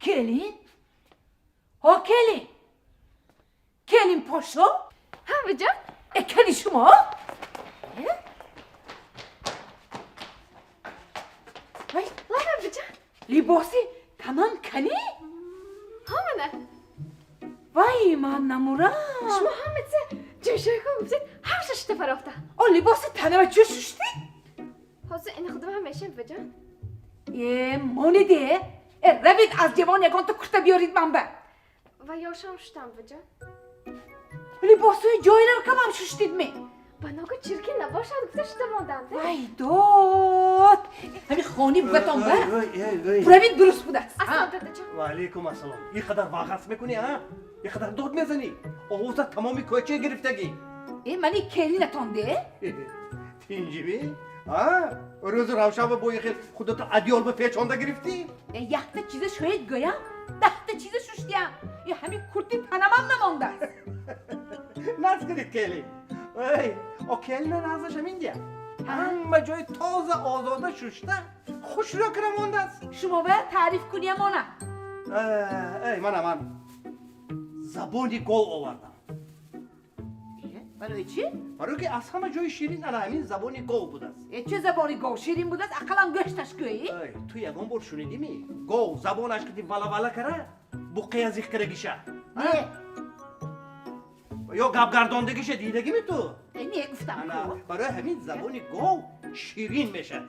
کلین؟ ها کلین؟ کلین پاشو؟ همه جان کلی شما؟ وای همه جان لباسی تمام کنی؟ همه وای من نمورم شما همه جوشه کن بزید همش اشته فرافته لباسی تنه چه ششتی؟ حاضر این خودم همیشه بجان مونیده روید از جوان یکان تو کشته بیارید من به و یاشم شدم بجان لباسوی جایی رو کم هم ششتید می بناگو چرکی نباشد گفته شده مادم وای داد همین خانی بتان به روید درست بوده اصلا داده جان و علیکم السلام این قدر واقعت میکنی ها؟ این قدر دود میزنی؟ آوزا تمامی کوچه گرفتگی منی کلی نتانده؟ تینجیبی؟ روز روشن و بوی خیل خودتو ادیال به پیچانده گرفتی؟ یخت چیز شاید گویم ده چیز ششتیم این همین کرتی تنمم نمانده است ناز کنید کلی او کلی نازش همین دیا همه جای تازه آزاده ششته خوش رو کرمانده است شما باید تعریف کنیم آنه من زبانی گو آوردم برای چی؟ برای که از همه جای شیرین انا همین زبانی گو بود است چه زبانی گو شیرین بود است اقلا گشتش گویی؟ تو یکان بار شنیدی می گو زبانش که دی والا کره بقیه از ایخ کرگیشه نه یا گب گرداندگیشه دیدگی می تو نه گفتم انا برای همین زبانی گو شیرین میشه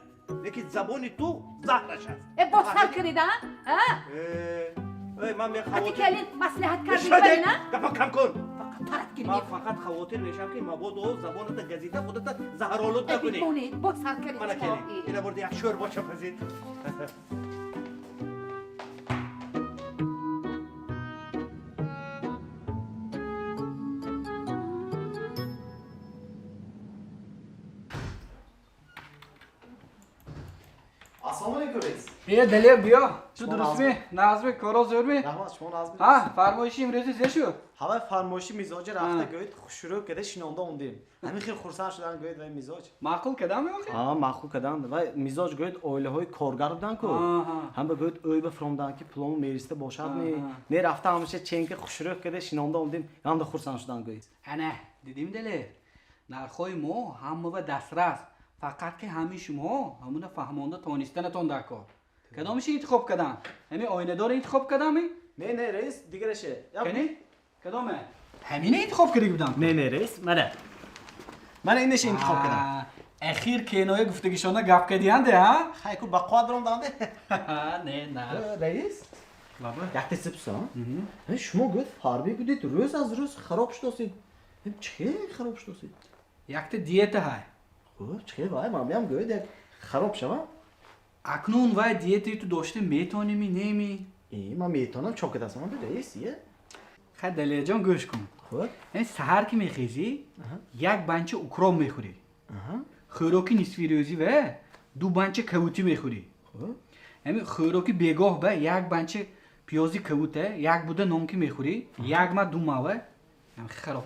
لیکن زبانی تو زهرش است با سر کردن؟ من می حتی کلین مسلحت کردی شده بری نه؟ گفت کم کن پرت گیری من فقط خواطر میشم که مباد و زبانت گزیده خودت زهرآلود نکنی مونید با سر کردی من کلی اینا برد یک شور باشه پزید السلام علیکم رئیس بیا دلیر بیا چه شما درست نازمی؟ می نازمی کارا زور می رحمت شما ناز ها فرمایشی امروزی زی شو همه فرمایشی میزاج رفته گوید شروع کرده شنونده اومدیم همین خیلی خرسند شدن گوید و میزاج معقول کدام می آخه معقول کردن و میزاج گوید اویله های کارگر بودن کو هم به گوید اوی به فرومدن که پلان میریسته باشد نه رفته همیشه چنگ شروع کرده شنونده اومدیم هم ده خرسند شدن گوید نه دیدیم دلیر نرخای ما همه و دسترس فقط که همه شما همون فهمانده تانستنتون دکار کدامش انتخاب کردن همین آینه دار انتخاب کردن نه رئیس دیگرشه کنی کدامه همین انتخاب کردی بودم نه رئیس من اینش انتخاب کردم اخیر کنایه گفتگیشانه گپ کردیانده ها خیلی با قدرم دانده نه رئیس یک تسب سان شما گفت حربی بودید روز از روز خراب شدید چه خراب شدید یک دیت های چه وای من میام گوید خراب شوم اکنون وای دیتی تو داشته میتونی نمی من میتونم چون که دستم به رئیسیه خد دلیل جان گوش کن خب این سحر که میخیزی یک بنچه اوکرام میخوری خوراکی نصفی روزی و دو بنچه کوتی میخوری همین خوراکی بیگاه به یک بنچه پیازی کوته یک بوده نمکی میخوری یک ما دو ماوه هم خراب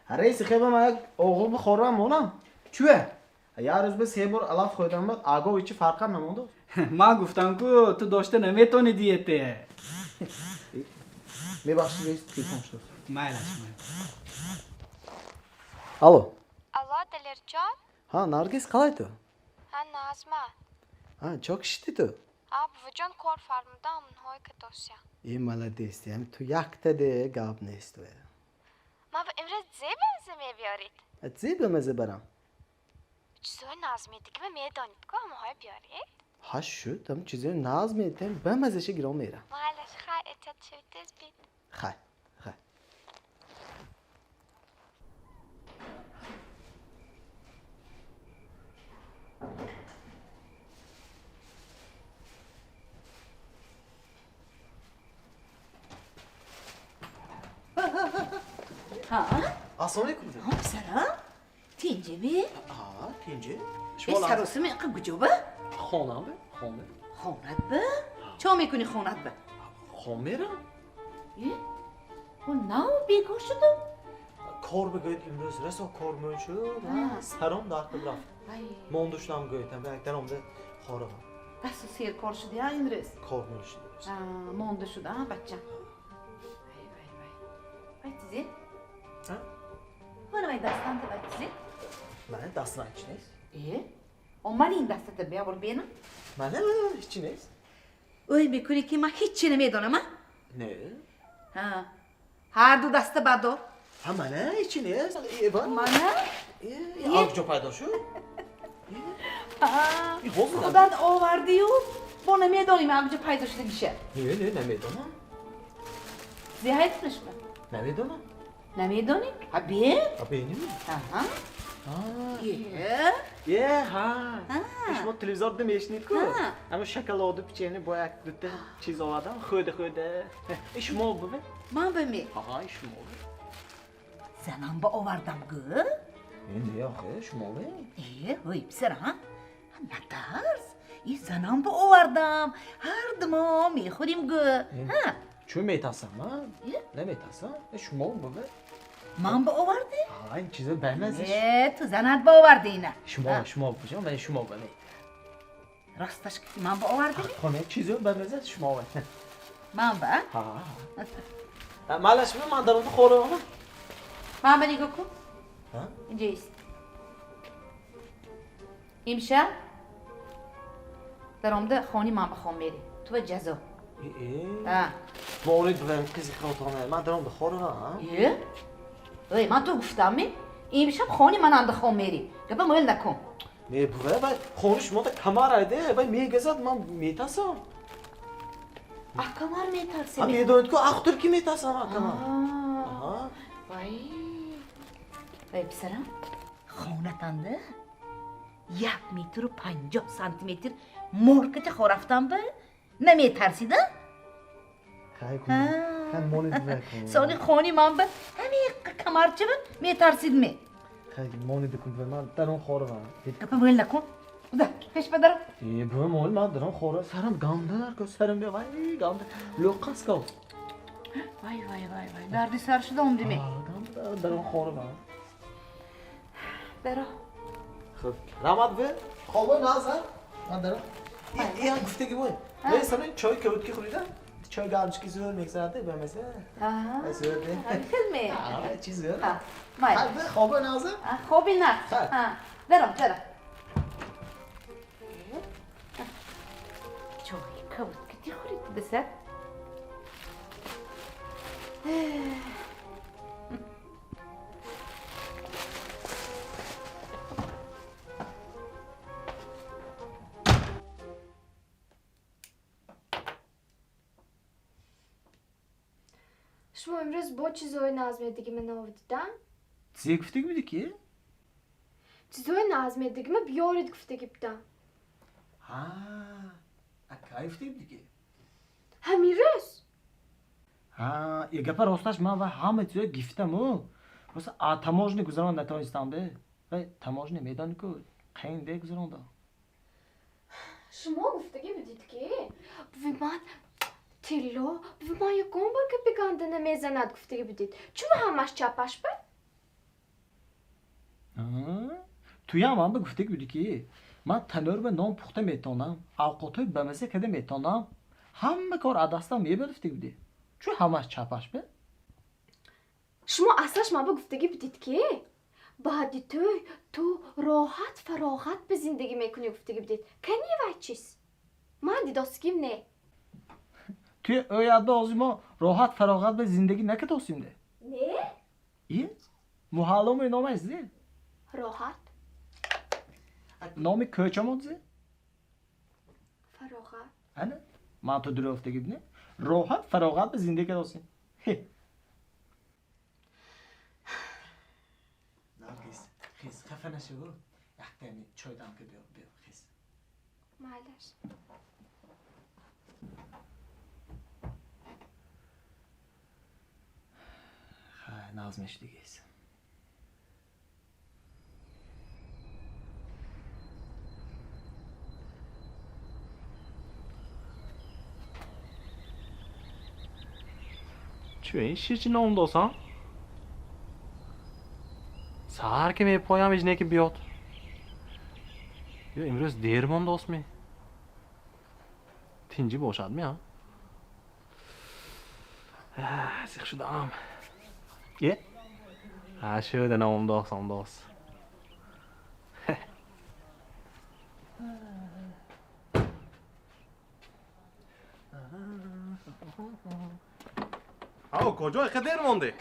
رئیس خیلی من یک اوغل بخورم مونم چوه؟ یه روز به 3 بار علف خوردم بعد آگاه و چی فرق هم نمونده ما گفتم که تو داشته نمیتونی دیته. میبخشی رئیس تلفن شد مایلش الو Alo, Delirjon? ha Nargis qalay tu Ha, Nazma. ha çok işti tu Ha, buvijon kor farmida amnhoy ke dosya. молодец yani tu yakta de gap ne istiyor Ma bu imroz zebazime biyorid. zebemeze baram Chizoy Nazmediki ve medanitko amnhoy biyorid. ha şu tam çiziyor naz mı etem bemeze şey girom mera Maalesef khay etet çevitiz bit. hay hay ها السلام عليكم هم سلام تيجي بي ها تيجي ايش هروسي من قب جوبه خونم be خونه خونت به چه میکنی خونت به خون میرم و ناو بیگو شدم کار بگوید امروز رسا کار میشد سرم درد رفت من داشتم گویتم به اکترم ده خارم بس سیر کار شدی ها این رس کار میشد مونده شده ها بچه وای تیزی بana دستان ده وای تیزی من دستان hiç نیست Onlar این دستت بیا برو بینم من hiç نیست öyle میکنی که من هیچی نمیدونم ها نه ها هر دو دسته بدو ha من hiç نیست ایوان من آبجو پیدا شد خودت آوردی و ما نمیدونیم آبجو پیدا شده میشه نه نمیدونم زیاد نشمه نمیدونم نمیدونی؟ ها بیا benim ها ha شما تلویزیون دمیشنید کو اما شکلات پیچینی با یک دوتا چیز آوردم خود شما ببین من بمی ها شما زنم با آوردم گو نه آخه شما ببین هوی بسر ها نترس این زنم با آوردم هر دما میخوریم گو ها چون میترسم من نمیترسم شما ببین من با آوردی؟ ها این چیزا بمزش تو زنت با آوردی نه شما بجام من شما ببین راستش که من با آوردی؟ خانه چیزا بمزش شما ببین من با؟ ها مالش ببین من دارم تو خورم من بنی کن اینجا ایست امشب درامده خانی من بخوام میری تو به جزا مورد ببین کسی خواهد من دارم بخورم من تو گفتم می امشب خانی من اندخوام میری گفت مویل نکن نه بوه باید خونی شما تا کمر ایده باید میگذد من میترسم کمر میترسی میدونید که اختر کی میترسم کمر وای بسرم خونتنده 1 متر و 50 سانتی متر مرکت خورفتم به نمیترسیده؟ خیلی کن مولید بکن سانی خونی من به همین کمرچه به میترسید می خیلی مولید کن به من درم خورم گپه مویل نکن ده پیش بدارم به مول من درم خورم سرم گامده که سرم بیا وای گامده لوقاس کو وای دردی سر شده عمری می گامده درم خورم برو خب رامد به خوابه نازن من درم این گفتگی بود نه سنه چای کبوتکی خوریدم چای گرمچکی زور میگذارده به مثلا زور ده فیلمی چی زور مای خوابه نازن خوابی نه برم چای کبوتکی خورید بسر شما امروز با چیزهای نظمیدگیمه ناوردیدن؟ چیزی گفتگی بودی که؟ چیزهای نظمیدگیمه بیارید گفتگی بودن اکایی گفتگی بودی که؟ همیرس؟ یه گپه راستش من و همه چیزای گفتم واسه تماجنی گذاران نتانستم به و تماجنی میدانی که خیلی ده گذاران دا شما گفتگی بودید که؟ بوی من تیلا بوی من یک بار که بگنده نمیزند گفتگی بودید چون همش چپش بود؟ توی هم من به گفته بودی که من تنور به نان پخته میتونم اوقاتای بمزه کده میتونم همه کار دستم میبرفته بودی چون همش چپش به شما اصلاش ما به گفتگی بودید که بعد تو راحت فراغت به زندگی میکنی گفتگی بودید کنی و چیز من دیداستگیم نه توی اویاده آزی ما راحت فراغت به زندگی نکه توسیم ده نه؟ ایه؟ محالوم نام ازده راحت نامی köç زه؟ فراغت انه؟ من تو درفته گید نه؟ راحت فراغت به زندگی توسیم نرگس خیز خفه نشو یختمی چای دم که بیا خیز معلش نازمش دیگه ایست چیه این شیر چی نام دوستان؟ سهر که می پایم ایجنه که بیاد یا امروز دیرمان دوست می تینجی باشد می ها سیخ شدم یه؟ شده نام دوست کجا اخه دیر مونده؟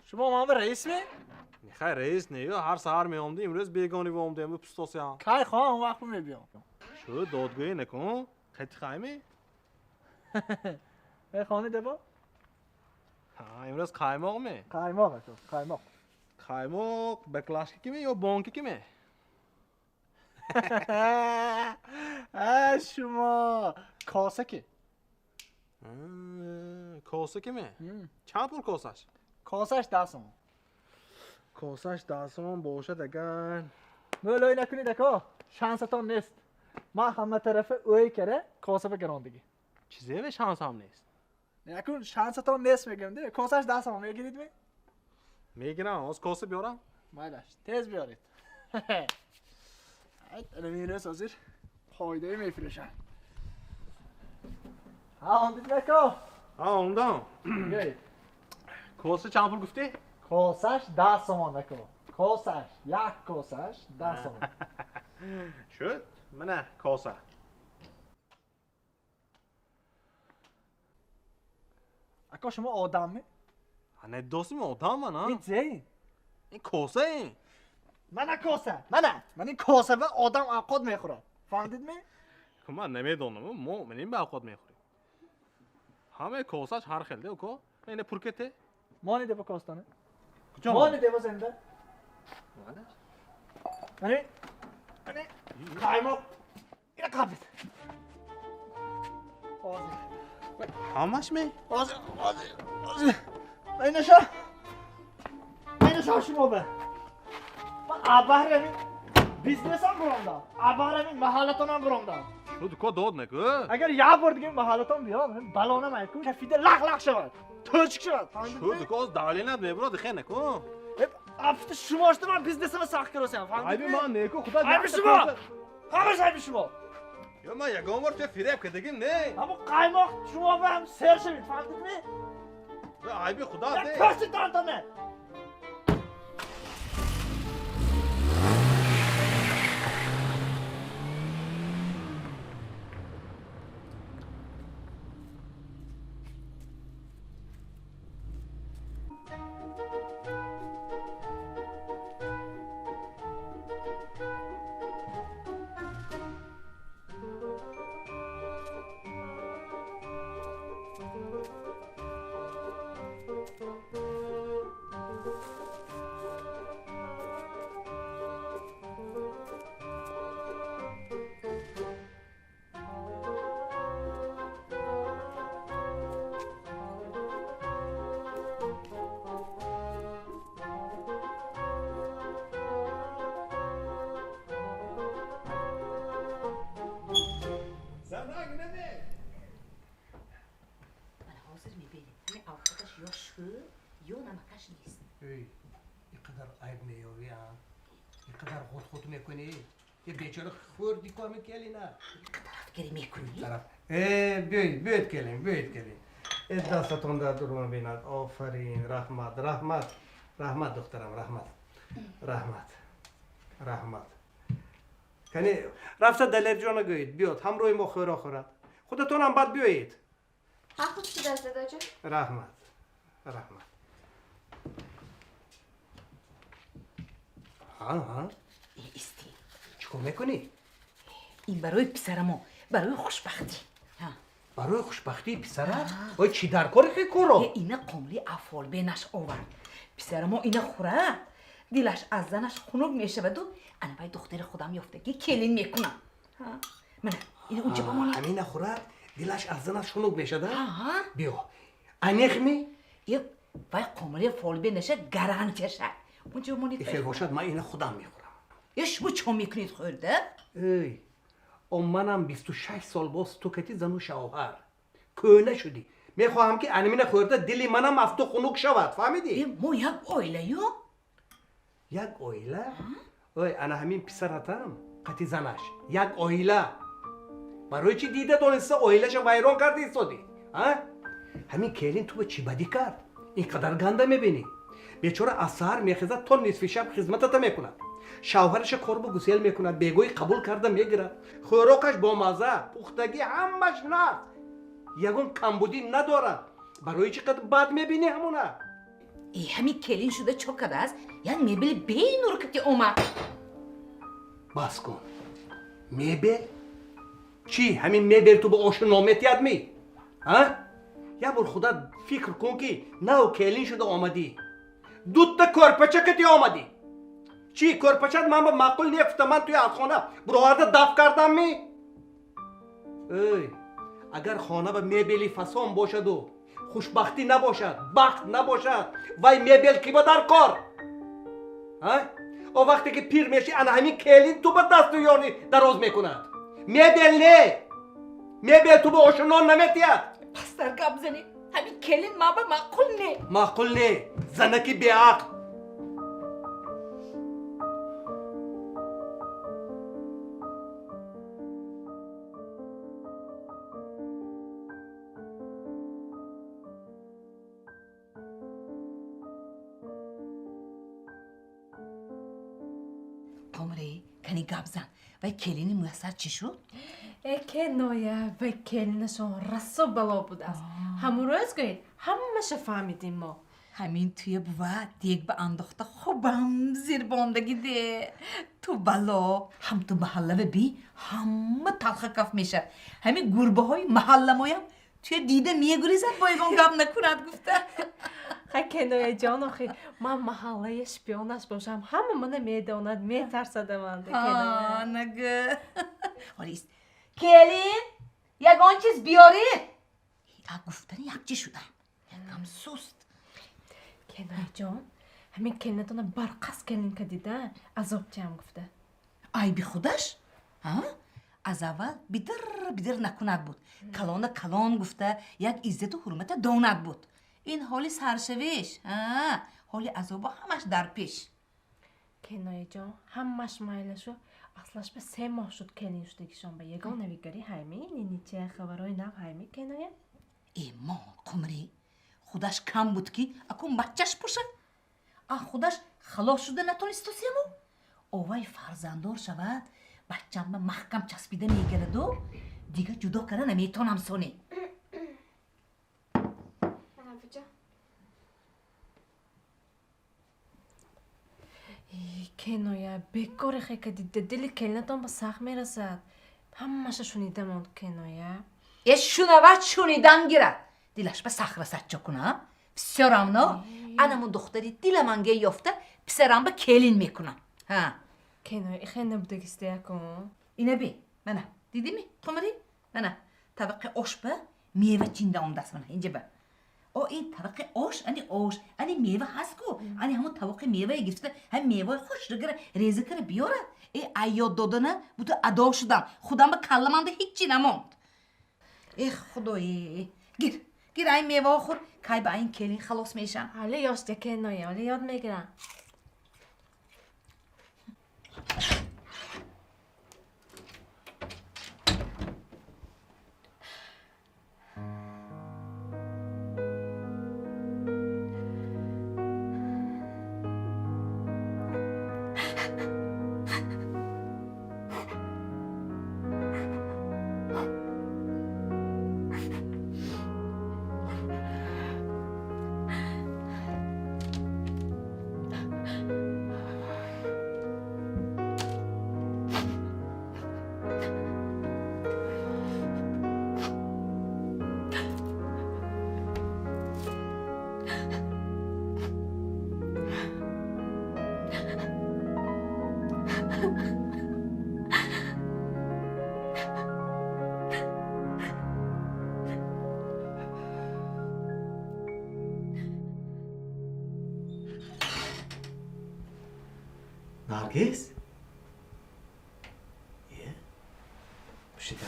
شما ما به رئیس می؟ میخوای رئیس نه یا هر سهر می آمده امروز بیگانی و آمده امروز پستاسی هم که خواهم وقت می بیام شو دادگاهی نکن خیلی خیمی؟ خانه دبا؟ امروز قایماق می؟ قایماق قایماق بکلاشکی کی می یا بانکی کی می؟ شما کاسه که کاسه کی می؟ چند پول کاسش؟ کاسش 10 تومن کاسش 10 تومن باشد اگر مولوی نکنید اکا شانستان نیست ما همه طرف اوی کره کاسه بگراندگی چیزی به شانس هم نیست نکن شانستان نیست میگم ده کاسش 10 تومن میگیرید می؟ میگیرم از کاسه بیارم؟ مایلش تیز بیارید میرس آزیر پایده میفرشن آمدید نکا آمدم کاسه چند پول گفتی؟ کاسش 10 تومن نکا کاسش یک کاسش 10 تومن شد؟ منه کاسه اکا شما آدم می؟ نه دوستیم آدم من این چه؟ این کاسه این من کاسه من این کاسه و آدم عقاد میخورم فهمیدید می؟ که من نمیدونم مؤمنین به عقاد میخوریم همه کاسهش هر خلده اوکا اینه پرکته مانی دیو کاستانه کجا مانی دیو زنده منی قایماق اینه قابید همش می؟ اینشا شما به من عبار همین بیزنس هم برامدم عبار همین محلتان هم برامدم شو دکا داد نکه اگر یه بار دیگه محلتان بیام بلانه میکن کفیده لق شود توچک شود شو دکا از دالینت میبرا دخه نکن افت شما اشته من بیزنسم سخت کراسیم عیبی من نیکو خدا عیبی شما همش عیبی شما یا من یکم بار تو فریب که دیگه نه اما قایماق شما به هم سر شوید فهمیدید می؟ یا عیبی خدا یک کارسی دارتانه یا نمکش نیست اینقدر عیب میاری ها اینقدر خود میکنی یه بیچاره خوردی کامی کلی نه طرف گری میکنی طرف بیاید کلین دستتون در درون بیند آفرین رحمت دخترم رحمت کنی رفته دلیر جانو گوید بیاد همروی ما خورا خورد خودتون هم باید بیایید حق چی دست داده جان؟ رحمت ها استی چیکار میکنی؟ این برای پسرمو برای خوشبختی برای خوشبختی پسره؟ وای چی در کاری خیلی کرو؟ اینه قمری افعال بینش آورد پسرمو اینه خوره دلش از زنش خنک میشه و انا باید دختر خودم یافتگی کلین میکنم من اینه اونجا بمونی همین خوره دلش از زنش خنک میشه ده؟ بیا انیخ می؟ یه باید قمری افعال بینشه گرانتشه اونجا بمونید فکر باشد من اینه خودم میخورم یه شما چون میکنید خورده؟ ای منم 26 سال باز تو کتی زن و شوهر کهنه شدی میخواهم که انمینه خورده دلی منم از تو خنک شود فهمیدی؟ مو یک اویله یو؟ یک اویله؟ اوی انا همین پسرتم کتی زنش یک اویله برای چی دیده دونسته اویلهش ویران کردی ایستادی؟ همین کلین تو به چی بدی کرد؟ اینقدر گنده میبینی؟ بیچاره از سحر میخیزد تا نصف شب خدمتت میکند شوهرش قرب و گسیل میکند بیگوی قبول کرده میگیرد خوراکش با مزه پختگی همش نه یگون کمبودی ندارد برای چقدر بد میبینی همونه ای همین کلین شده چوکده است یعنی میبل بین رو که اومد بس کن میبل؟ چی همین میبل تو به آشنامت یاد می؟ یه بار خدا فکر کن که نه کلین شده آمدی دوتا کرپچه کتی آمدی چی کرپچت من با معقول نیفتم من توی خانه براورده دفع کردم می؟ ای اگر خانه به میبلی فسان باشد و خوشبختی نباشد بخت نباشد وای میبل کی با در کار؟ او وقتی که پیر میشی انا همین کلین تو به دست و یاری دراز میکند میبل نه میبل تو به آشنان نمیتید پس در گب زنی همین کلین ما به معقول نه زنکی بیعقل قمری کنی گب زن و کلینی میسر چی شد؟ که نایه و کلینشون رسو بلا بود است همون روز گوید همه فهمیدیم ما همین توی بوا دیگ به انداخته خوبم زیر باندگی ده تو بلا هم تو محله و بی همه تلخ کف میشه همین گربه های محله مایم توی دیده میگریزد با ایگان گم نکند گفته کنایه جان آخی من محله شپیونش باشم همه منه میداند میترسده من کنایه نگه حالیست کلین یگان چیز بیارید گفتن یک چی شدم یکم سوست کنایه جان همین کلینتون برقص کلین که دیده عذاب هم گفته ای بی خودش؟ از اول بیدر نکند بود کلان گفته یک عزت و حرمت داند بود این حالی سرشویش حالی عذابا همش در پیش کنایه جان همش مایلشو اصلاش به 3 ماه شد کلین شدگیشان به یگان نویگری هایمی نینی چه خبرهای نو هایمی کنایه ایمان قمری خودش کم بود که اکون بچهش پوشه خودش خلاص شده نتونست سیمو اوای فرزندار شود بچم به محکم چسبیده میگرد و دیگه جدا کنه نمیتونم سونی کنایه بکار خیلی دیده دل کلینتون با سخت میرسد همه‌شو شنیده موند کنایه یه شنوت شنیدن گیرد دلش به سخت رسد چه کنم بسیارم نه انمون دختری دل منگه یافته پسرم به کلین میکنم کنایه خیلی نبوده گسته یکم اینه بی منه دیدی می قمری منه طبق آش به میوه چینده اون دست منه اینجا به این طبق آش انی میوه هست کو انی همون طبق میوه گرفته هم میوه خوش رو گره ریزه کنه بیاره ایاد دادنه بوده ادا شدم خودم به کلمانده هیچی نموند خدایی گیر این میوه خور که با این کلین خلاص میشن حالا یاشته کنایه حالا یاد میگیرم Nargis? İyi. Bu şey de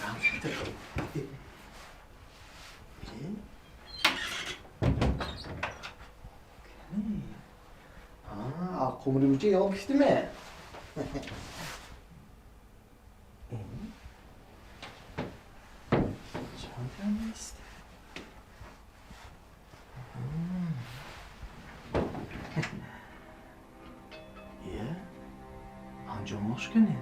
Kumrucu yapmış değil mi? Şampiyon işte. İyi. Amcam hoş geldin.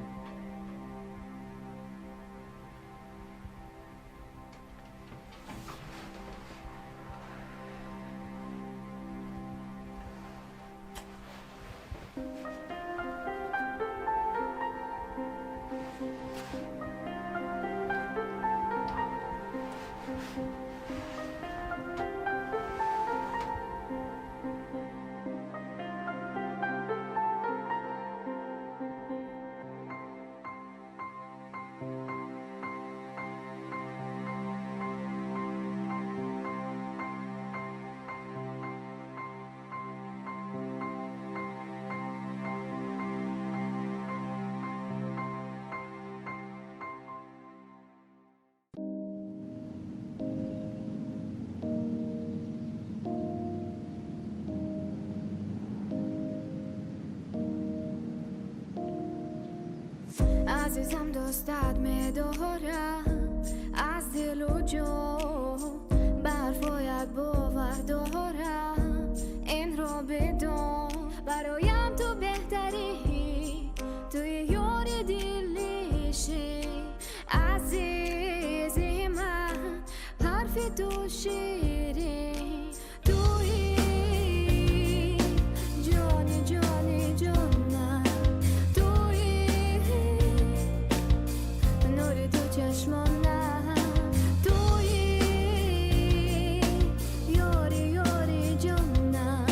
عزیزم دوستت می‌دارم از دل و جان برفایت باور دارم این رو بدون برایم تو بهتری توی یاری دلشی عزیزی من حرف تو شیرین توی جانی جانی جانم نور تو چشمانم توی یاری یاری جانم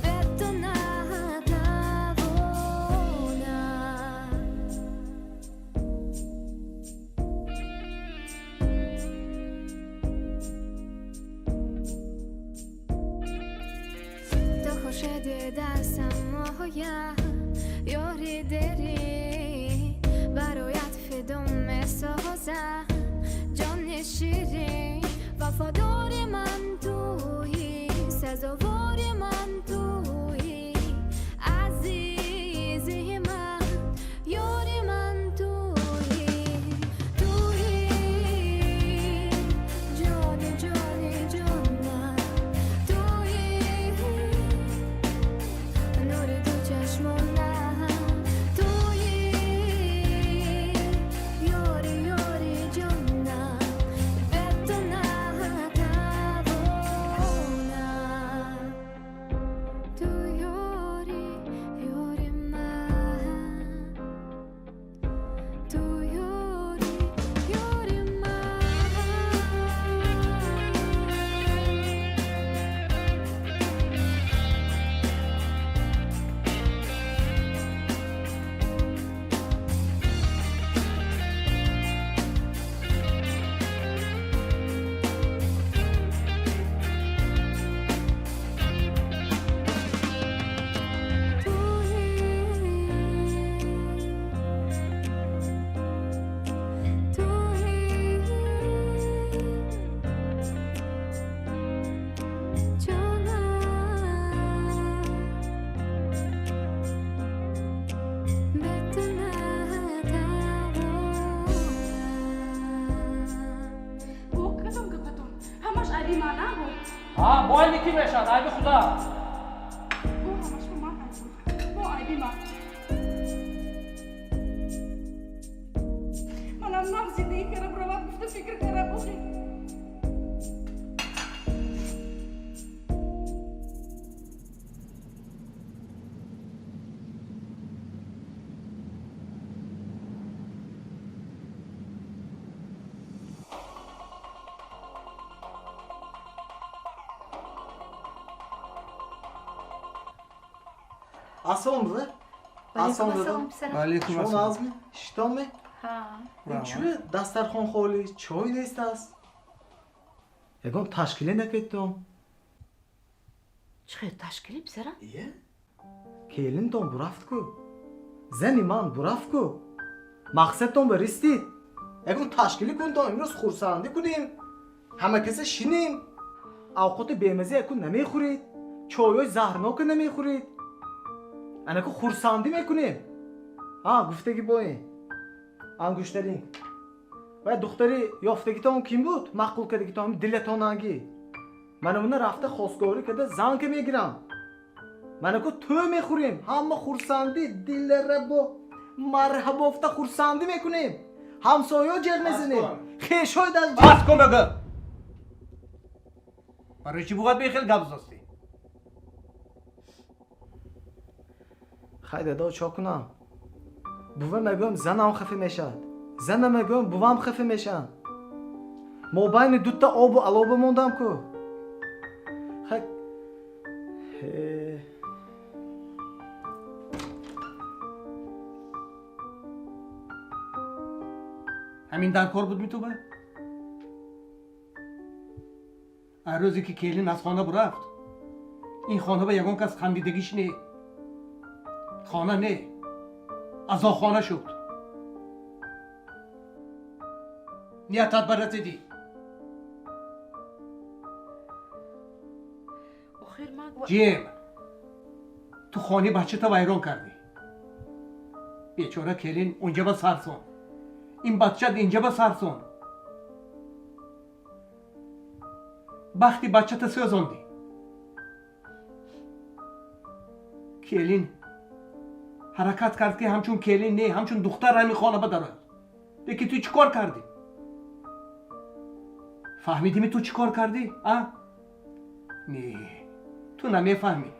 به تو نتوانم تو خوشت دستم ماهیم یاری داری برایت فدام میسازم جان شیرین وفادار من تویی سزاوار من تویی عزیزی من یاری من تویی تویی جان جان جانم تویی نور تو چشمانم تویی یاری یاری جانم به تو نتوانم تو یاری یاری من تو یاری یاری من हाँ बॉय लिखी बेशा राय पे खुदा منم مغز زندگی کردم راحت گفته فکر کردم بخیر Aslan mı? Aslan mı? علیکم شما السلام نازمی؟ شتامه؟ این چوه دسترخوان خالی چای نیست است؟ یکم تشکیله نکردم چه تشکیلی بسرم؟ ایه؟ کیلین دام برفت کو زنی من براف کو مقصدتون برستید اگه تشکیلی کن تا امروز خورسندی کنیم همه کسی شینیم اوقات بیمزه اگه نمیخورید چایای زهرناک نمیخورید انا که خورسندی میکنیم گفتگی با این انگشترین و دختری یافتگیتان کیم بود مقبول کردگیتان دلتان نگی من اونه رفته خواستگاری کرده زن که میگیرم من که تو میخوریم همه خورسندی دل را با مرحبا افته خورسندی میکنیم همسایه ها جغ میزنیم خیش های دست جغ بس کن بگه برای چی بوقت به خیلی گبز دستی خیلی دا چا کنم بوه میگویم زنم خفه میشد زنم میگویم بوام خفه میشن ما بین دوتا آب و علابه موندم که همین در کار بود می تو به؟ روزی که کیلین از خانه برفت این خانه به یگان کس خندیدگیش نه خانه نه از خانه شد نیتت برسیدی جیم تو خانه بچه تا ویران کردی بیچاره کیلین اونجا با سرسون این بچه اینجا با سرسون وقتی بچه تا سوزاندی کیلین حرکت کرد که همچون کیلین نه همچون دختر همین خانه بدارد دیگه تو چی کار کردی؟ فهمیدی تو چی کار کردی؟ نه تو نمیفهمی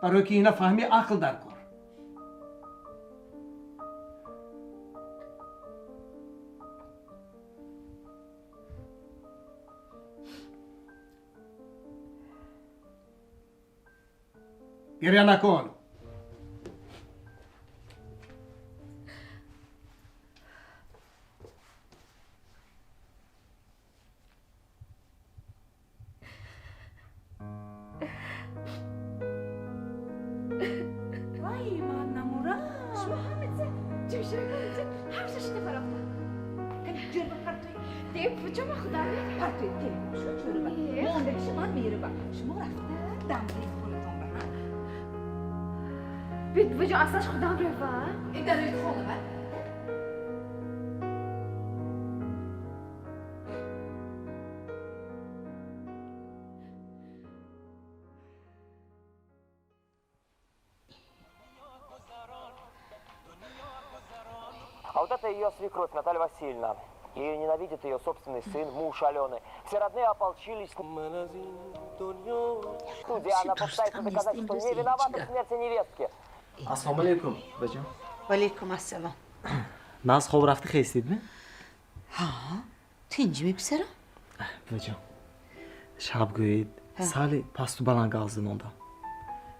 برای که اینا فهمی عقل در کار گریه نکن وای من نمورا شما همه جوشه همشه شده فرافتا کنی جرم پرتوی دیب بچه خدا بید پرتوی دیب شو چورو با موندگیش من میره با شما رفته دم دیب خودتون به هم بید بجا اصلاش خدا رفا این در روی خونه من А вот это ее свекровь, Наталья Васильевна. Ее ненавидит ее собственный сын, муж Алены. Все родные ополчились. В студии она пытается доказать, что не виновата в смерти невестки. Ассаламу алейкум, бачам. وعلیکم السلام ناز خواب رفته خیستید می؟ ها تینجی میپسرم بچم شب گوید سالی پستو بلنگازدن اوندا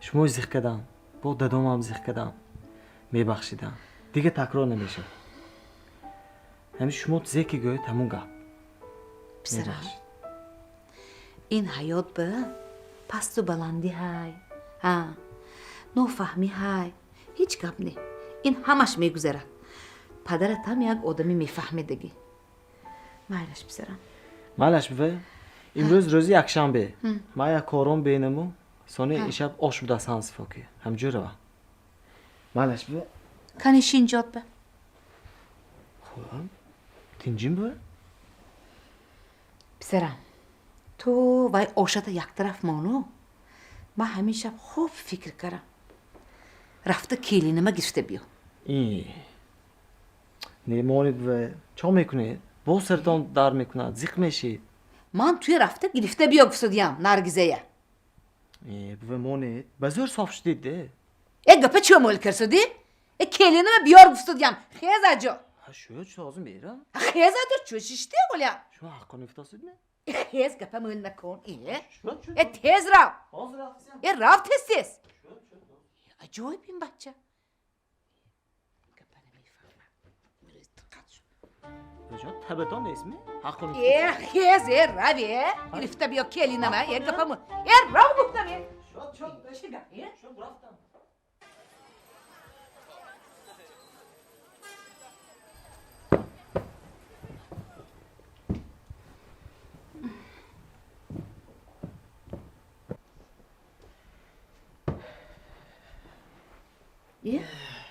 شما زیخ کردم با دادام هم زیخ کردم میبخشیدم دیگه تکرار نمیشه همین شما زیکی گوید همون گپ پسرم این حیات به پستو بلندی های نو فهمی های هیچ گپ نی این همش میگذره پدرت هم یک آدمی میفهمیدگی مایلش پسرم مالش بفه امروز روزی یکشنبه ما یک کارم بینمو سانه ایشب آش بوده سانس فاکی همجوره با مالش بفه کنی شینجات به خوام تینجیم بفه پسرم تو وای آشت یک طرف مانو ما همین شب خوب فکر کردم رفته کلینما گرفته بیو نمانید و چا میکنید؟ با سرطان در میکند زیق میشید من توی رفته گرفته بیو گفتیم نرگزه و مانید بزرگ صاف شدید ده گپه چه مول کرسودی؟ کلینما بیار گفتیم خیز اجا شو چه لازم بیرم؟ خیز ادر چو ششتی گلیم شما حقا نفتاسید نه؟ خیز گپه مول نکن تیز رو راف تیز عجایب این بچه بجا تبتان نیست می؟ حقا نفتاسید خیز روی گرفته بیا کلینما گپه مول رو گفتم چه گپه؟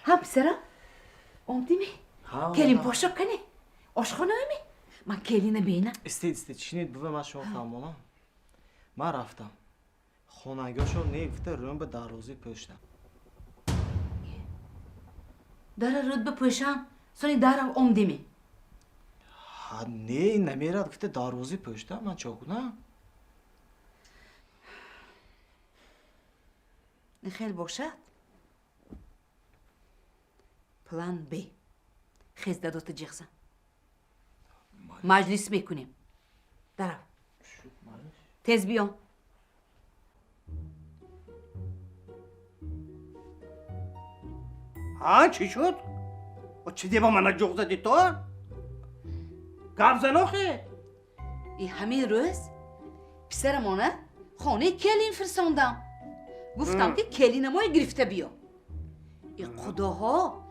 ها پسرا اومدی می کلین پاشو کنی آشخانه می من کلینه بینم استید چینید بوه من شما فهمونم من رفتم خونگیاشو نگفته رویم به دروازه پشتم داره رود بپوشم سونی داره اومدی می ها نه نمیرد گفته دروازه پشتم من چه کنم خیلی باشد پلان بی خیز دادوت جیغزن مجلس میکنیم درم تز بیام ها چی شد؟ و چی دیگه با من جوغ زدی تو؟ گفت زن آخه ای همین روز پسرمانه خانه کلین فرستاندم گفتم که کلین ما گرفته بیا ای خداها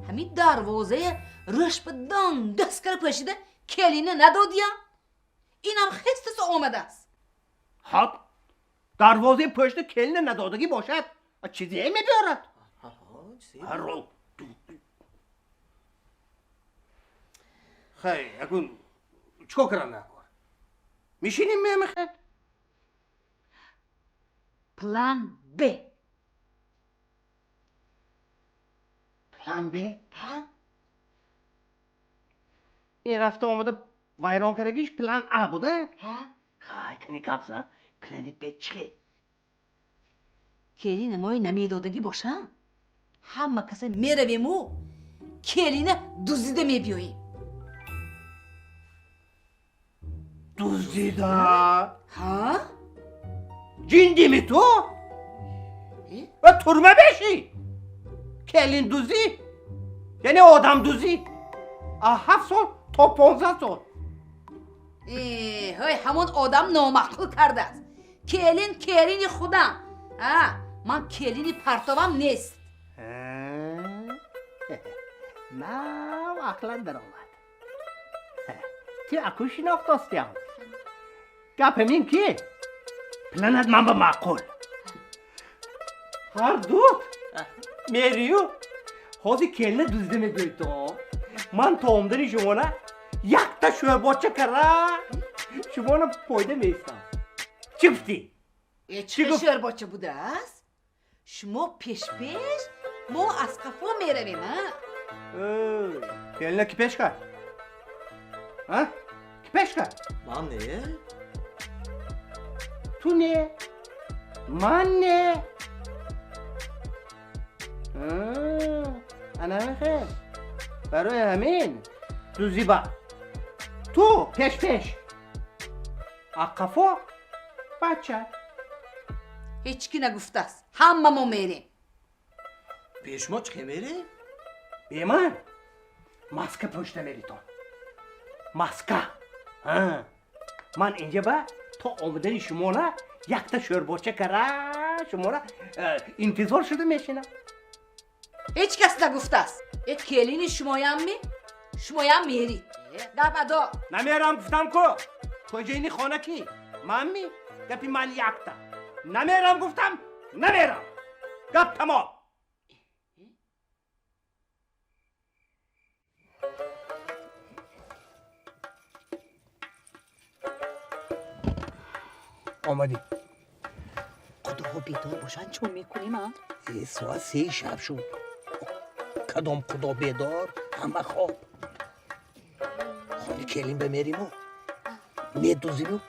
همین دروازه رش به دان دست کرده پشیده کلینه ندادیم اینم خستس آمده است خب دروازه پشت کلین ندادگی باشد چیزی میبیارد رو خیلی اگون چکو کرم نکن میشینیم میمخد پلان ب پلان ب این رفته آمده ویران کردگیش پلان ا بوده خیلی کنی کبزه پلان ب چه کلین ما نمیدادگی باشه همه کسی میرویم و کلینه دوزیده میبیاییم دوزیده ها؟ جندی می تو؟ و ترمه بشی کلین دوزی یعنی آدم دوزی 7 سال تا 15 سال های همون آدم نامعقول کرده است کلین خودم من کلینی پرتابم نیست نه عقلا در آمد تی اکو شناختاستیم گپ همین کی پلنت من به معقول هر دوت میریو حاضی کلینه دوزده میگوی تو من تا آمدنی شما نه یک تا شوه باچه کرده شما نه پایده میستم چی گفتی؟ چه شوهر باچه بوده است؟ شما پیش ما از قفا میرویم کلینه کی پیش کرد؟ کی پیش کرد؟ من نه تو نه من نه انا خیر برای همین دوزی با تو پیش اقفا بچه هیچکی نگفته است همه ما میریم پیش ما چه میری؟ به من ماسکه پشت میری تو ماسکه من اینجا با تا آمدن شما نه یک تا شورباچه کرده شما را انتظار شده میشینم هیچ کس نگفته است ات کلین شمایم میرید گپدا نمیرم گفتم کو کجا اینی خانه کی من می گپی من یک تا نمیرم گفتم نمیرم گپ تمام آمدی خدا بیدار باشن چون میکنیم ها ساعت 3 شب شد کدام خدا بیدار همه خواب خانه کلیم بمیریم و میدوزیم و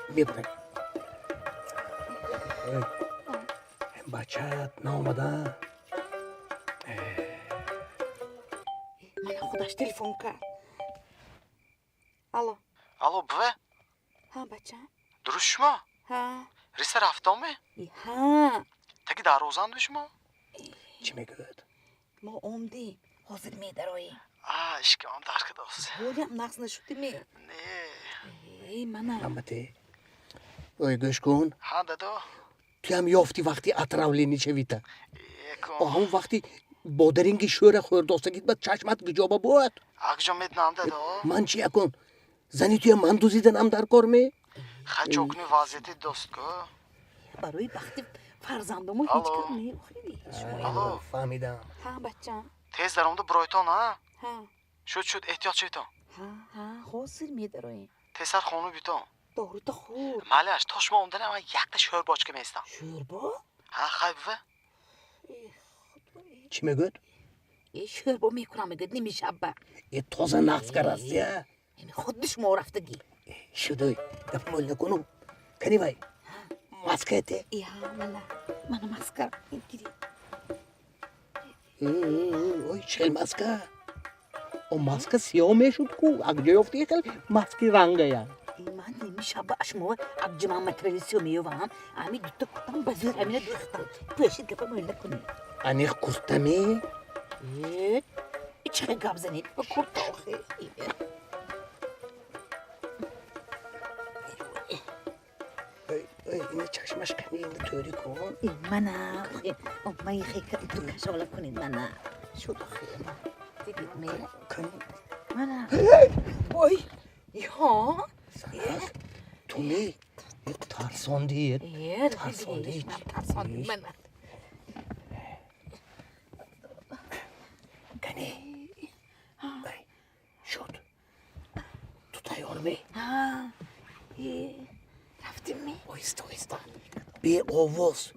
میبریم بچهت نامده من خودش تلفن کرد الو بوه ها بچه درست شما ها ریسه رفتامه ها تکی در روزان شما چی میگوید ما اومدیم حاضر میدرایی اشکه آن درک دوست بولیم نقص نشدی می نه ای منم محمده اوی گوش کن ها دادو تو هم یافتی وقتی اتراولینی چویده همون وقتی بادرینگی شوره خورداستگید بعد چشمت گجابه بود اگجا میدنم دادو من چی کن زنی توی من دوزیدنم در کار می خچوکنی وضعیتی دوست که برای وقتی فرزندمو هیچ کار نمیخوری. فهمیدم. ها بچم. تیز در اومده برایتان ها؟ ها شد احتیاط چیتان؟ ها حاصل میداریم. تیسر خانو بیتان؟ دارو تا خور. مالش تاش ما اومدن اما یک تا شور باچکه میستم. شوربا؟ ها خیلی بفه؟ چی میگود؟ یه شوربا میکنم میگد نمیشه با. یه تازه نقص کرستی ها؟ این خودش ما رفتگی. شدوی دفعه نکنم. کنی بای؟ ماسکه ته؟ یا من ماسکر میگیری. اوی چل ماسکه؟ او ماسکه سیاه میشود کو اگه جایفتی خیلی ماسکی رنگه یا من نمیشه با شما اگه من متریالیسیو میوام امی دوتا کتام بزرگ امینه دوختم پوشید گپا مهله کنی انیخ کرتمی؟ چه گاب زنید با کرتا آخه اینه چشمش کنی اینه توری کن منم من یه خیلی تو کشاله کنید منم شد آخه دیدید میره منم وای یا تومی ترساندی ترساندی ترساندی من کنی شد تو تیار می رفتیم می اویستا بی آواز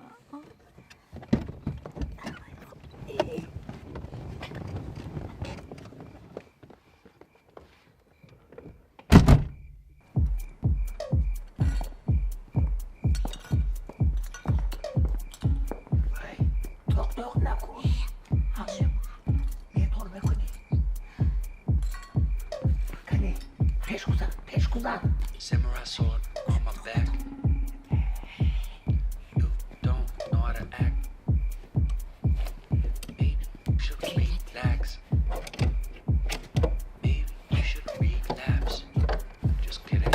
Samurai sword on my back. You don't know how to act. Maybe you should relax. Maybe you should relapse. Just kidding.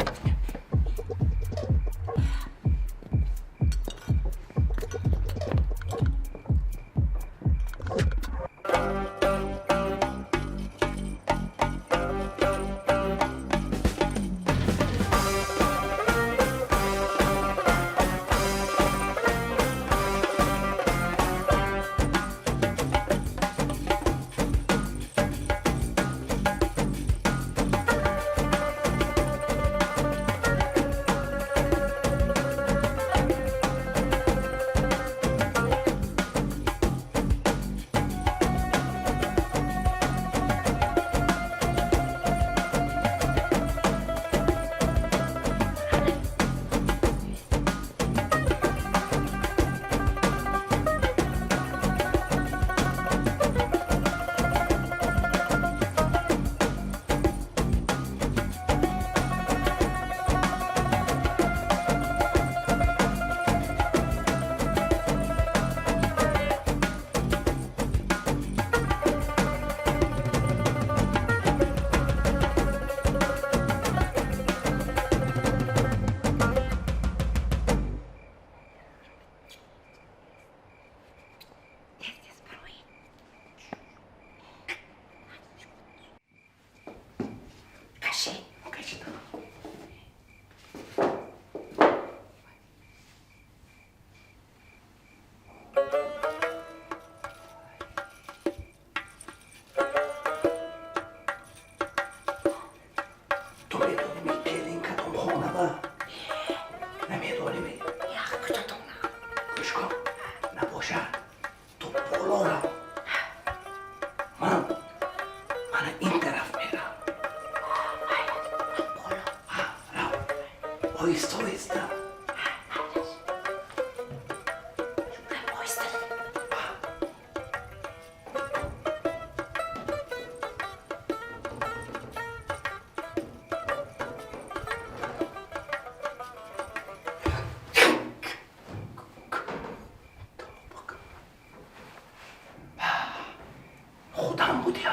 خودم بودیم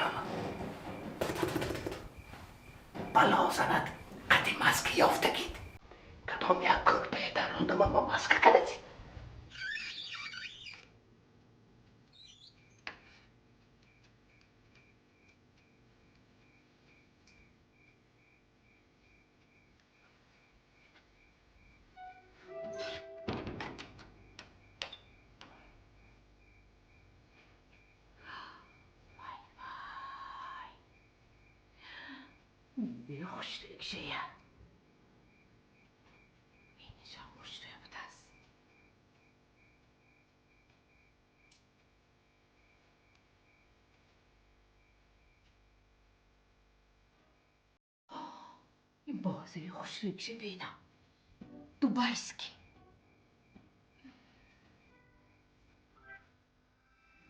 بلا زند قدی مسک یافتگید کدام یک کرپه در روندم اما مسک کردی خوشلوک شیه اینجا خوشلوک بدست این بازی خوشلوک شی بینم دوبایسکی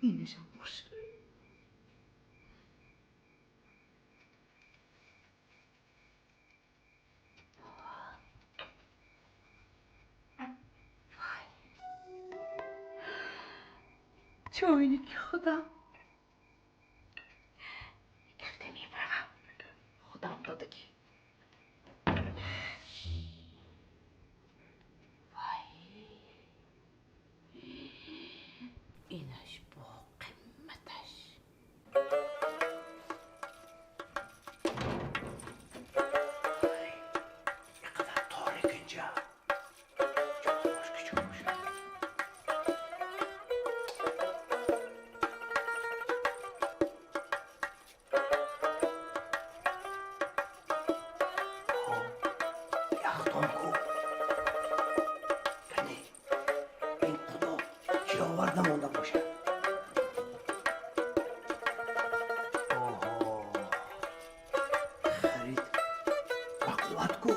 اینجا خوشلوک چوینی که خودم گفته میبرم خودم داده که اینش با قیمتش یقدر تاریک اینجا چون خوش که یختان کو کنی این خدا جاور نمانده باشه خرید بقوت کو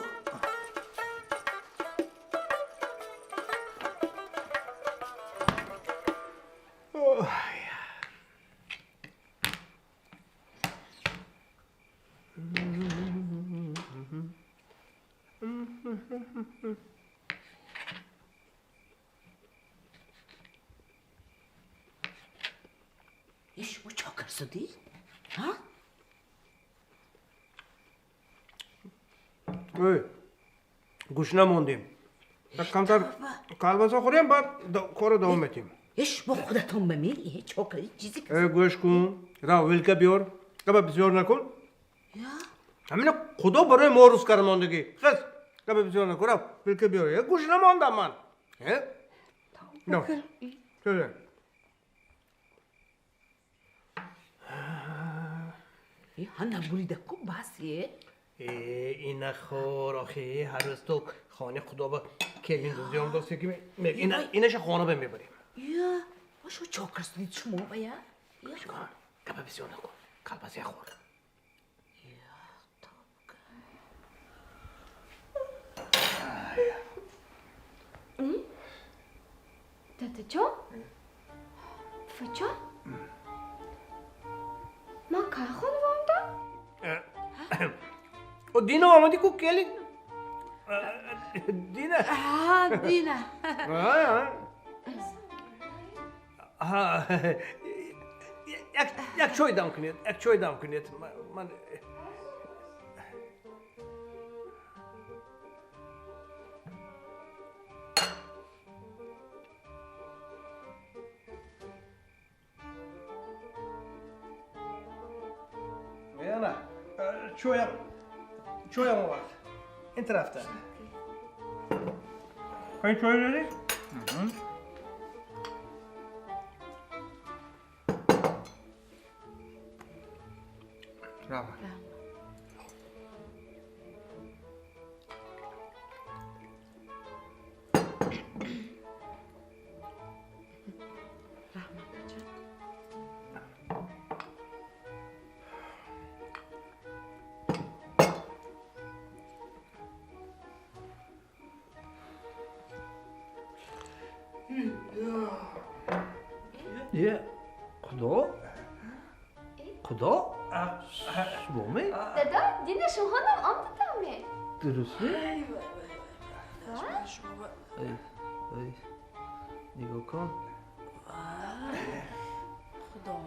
ایش bu çok hırslı değil? Ha? ای گوش نموندیم یک کمتر کالباسا خوریم بعد کار دوام میتیم ایش bu خودتون بمیر این çok چیزی ای گوش کن را ویلکه بیار کبه بسیار نکن یا همینه خدا برای ما روز کرماندگی خس کبه بسیار نکن را ویلکه بیار یک گوش نماندم من نه شده هنه بولیده کو باسیه این خور آخی هر روز تو خانه خدا با کلین روزیام دسته که اینش خانه بهم میبریم یا باشو çok hırslı değil شما بیا گوش کن کبه بسیار نکن کالباسه خور Dadacığım? Fıça? من کار خانوام دارم؟ و دینا آمدی کو کلین دینا دینا یک چای دم کنید یک چای دم کنید من نه چویم اومد این طرف ده خواهی چوی داری؟ رحمت یه خدا شما می؟ دادا دینا شوهانم آمدتمه درسته؟ ها؟ نگاه کن خدا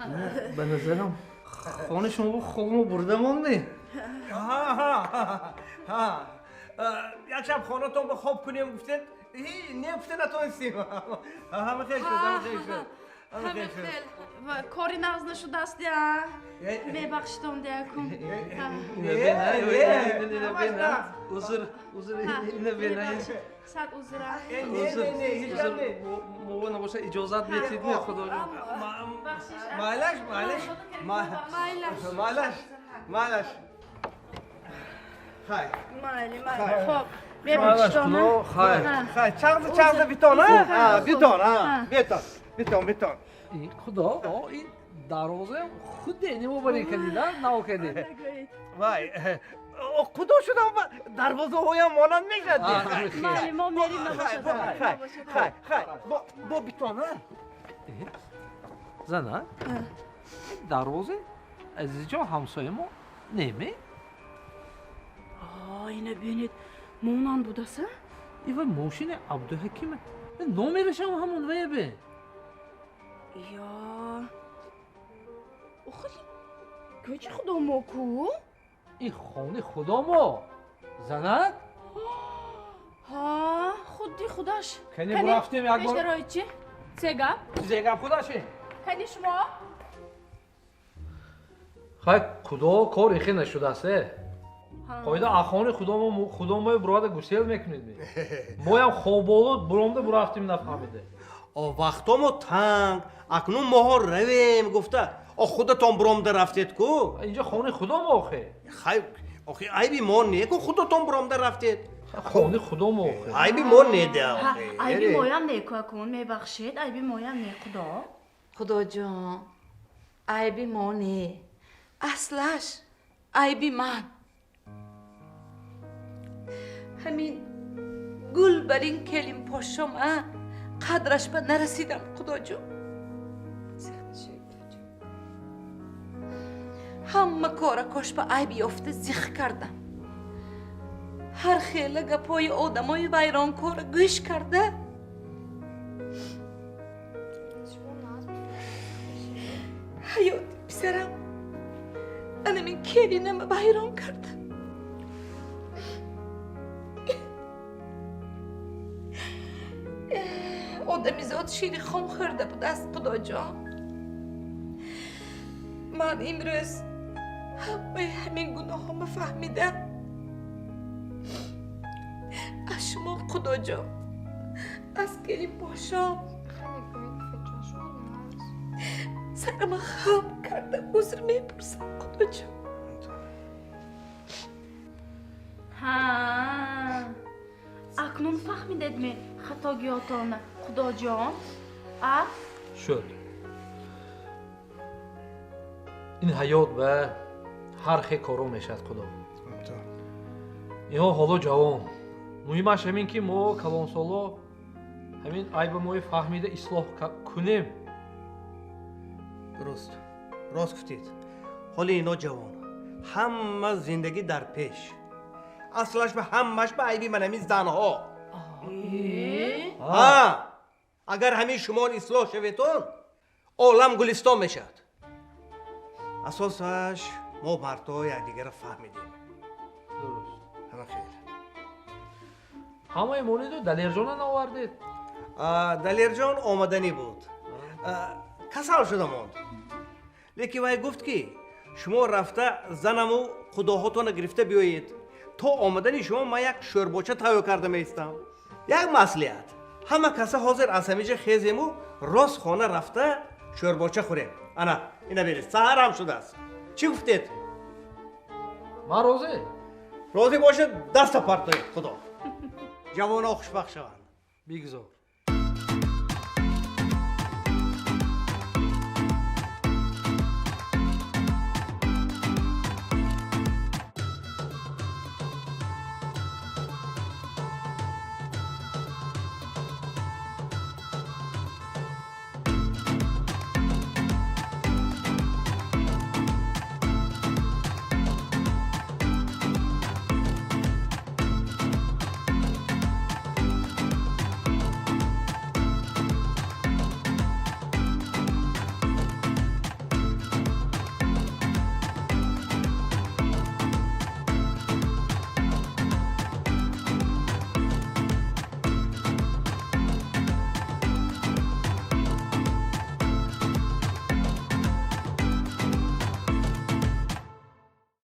نه به نظرم خانه شما با خوابمو برده مانده ها یک شب خانه تو به خواب کنیم گفتید نفته نتونستیم همه خیلی شد همه خیلی شد همه خیلی شد کاری نازنه شو دست دیا ببخشتم دیا کن اینه بینه اینه بینه ساعت اوزرا حضور موقع نباشه اجازت بیتید نه خدا معلش خیر مالی خیر. خب مالش خدا خیر چغز بیتون ها بیتون ها بیتون خدا این دروازه خود اینو بری کردیدن نه کردی وای خدا شدم دروازه هایم مانند میشد مالی ما میریم خیر با بیتون ها زنه دروازه از اینجا همسایه ما نمی اینو ببینید مونان بوداسه ایوه ماشین عبدالحکیمه نمیرشم همون ویه به یا خیلی کجا خدا ما کو؟ این خانه خدا ما زند؟ ها خودی خودش کنی برفتیم یک بار بیشتر چی؟ سگم؟ زیگم خودشه کنی شما؟ خواهی کدا کار ایخی نشده است قایده اخوان خدا ما براد گوسیل میکنید ما هم خوابالود برامده برفتیم نفهمیده وقتامو تنگ اکنون ماها رویم گفته خودتان برامده رفتید کو اینجا خانه خدا ما آخه خیلی آخه عیبی ما نه که خودتان برامده رفتید خانه خدا ما آخه عیبی ما نیده آخه عیبی مایم نیکو کن میبخشید عیبی مایم نه خدا خدا جان عیبی ما نه اصلش عیبی من همین گل بر این کلیم پاشم قدرش به نرسیدم خدا جان همه کارکاش به عیبی افته زیخ کردم هر خیلی گپای آدمای ویران کار گوش کرده حیات پسرم انا من کلی نمه ویران کرده آدمی زاد شیر خام خورده بود از خدا جان من امروز همین گناه هم فهمیدم از شما خدا جان از گلی پاشام سرم خم کرده عذر میپرسم خدا جان ها اکنون فهمیدید می خطاگیاتان خدا جان شد این حیات به هر خی کارو میشد خدا اینها حالا جوان مهمش همین که ما کلان سالا همین عیب ما فهمیده اصلاح کنیم درست راست گفتید حالا اینا جوان همه زندگی در پیش اصلش به همش به عیبی من همین زنها اگر همین شما اصلاح شویتون عالم گلستان میشد اساسش ما مردها یکدیگر را فهمیدیم درست همه خیر همه مونیدو دلیرجان ناوردید دلیرجان آمدنی بود کسل شده ماند لیکن وای گفت که شما رفته زنمو خداهاتون گرفته بیایید تا آمدنی شما ما یک شورباچه تایو کرده میستم یک مصلحت همه کسا حاضر از همیشه خیزیمو راست خانه رفته شورباچه خوریم انا اینا برید سهر هم شده است چی گفتید؟ ما راضی باشه دست پرتایید خدا جوان خوشبخت شوند بگذار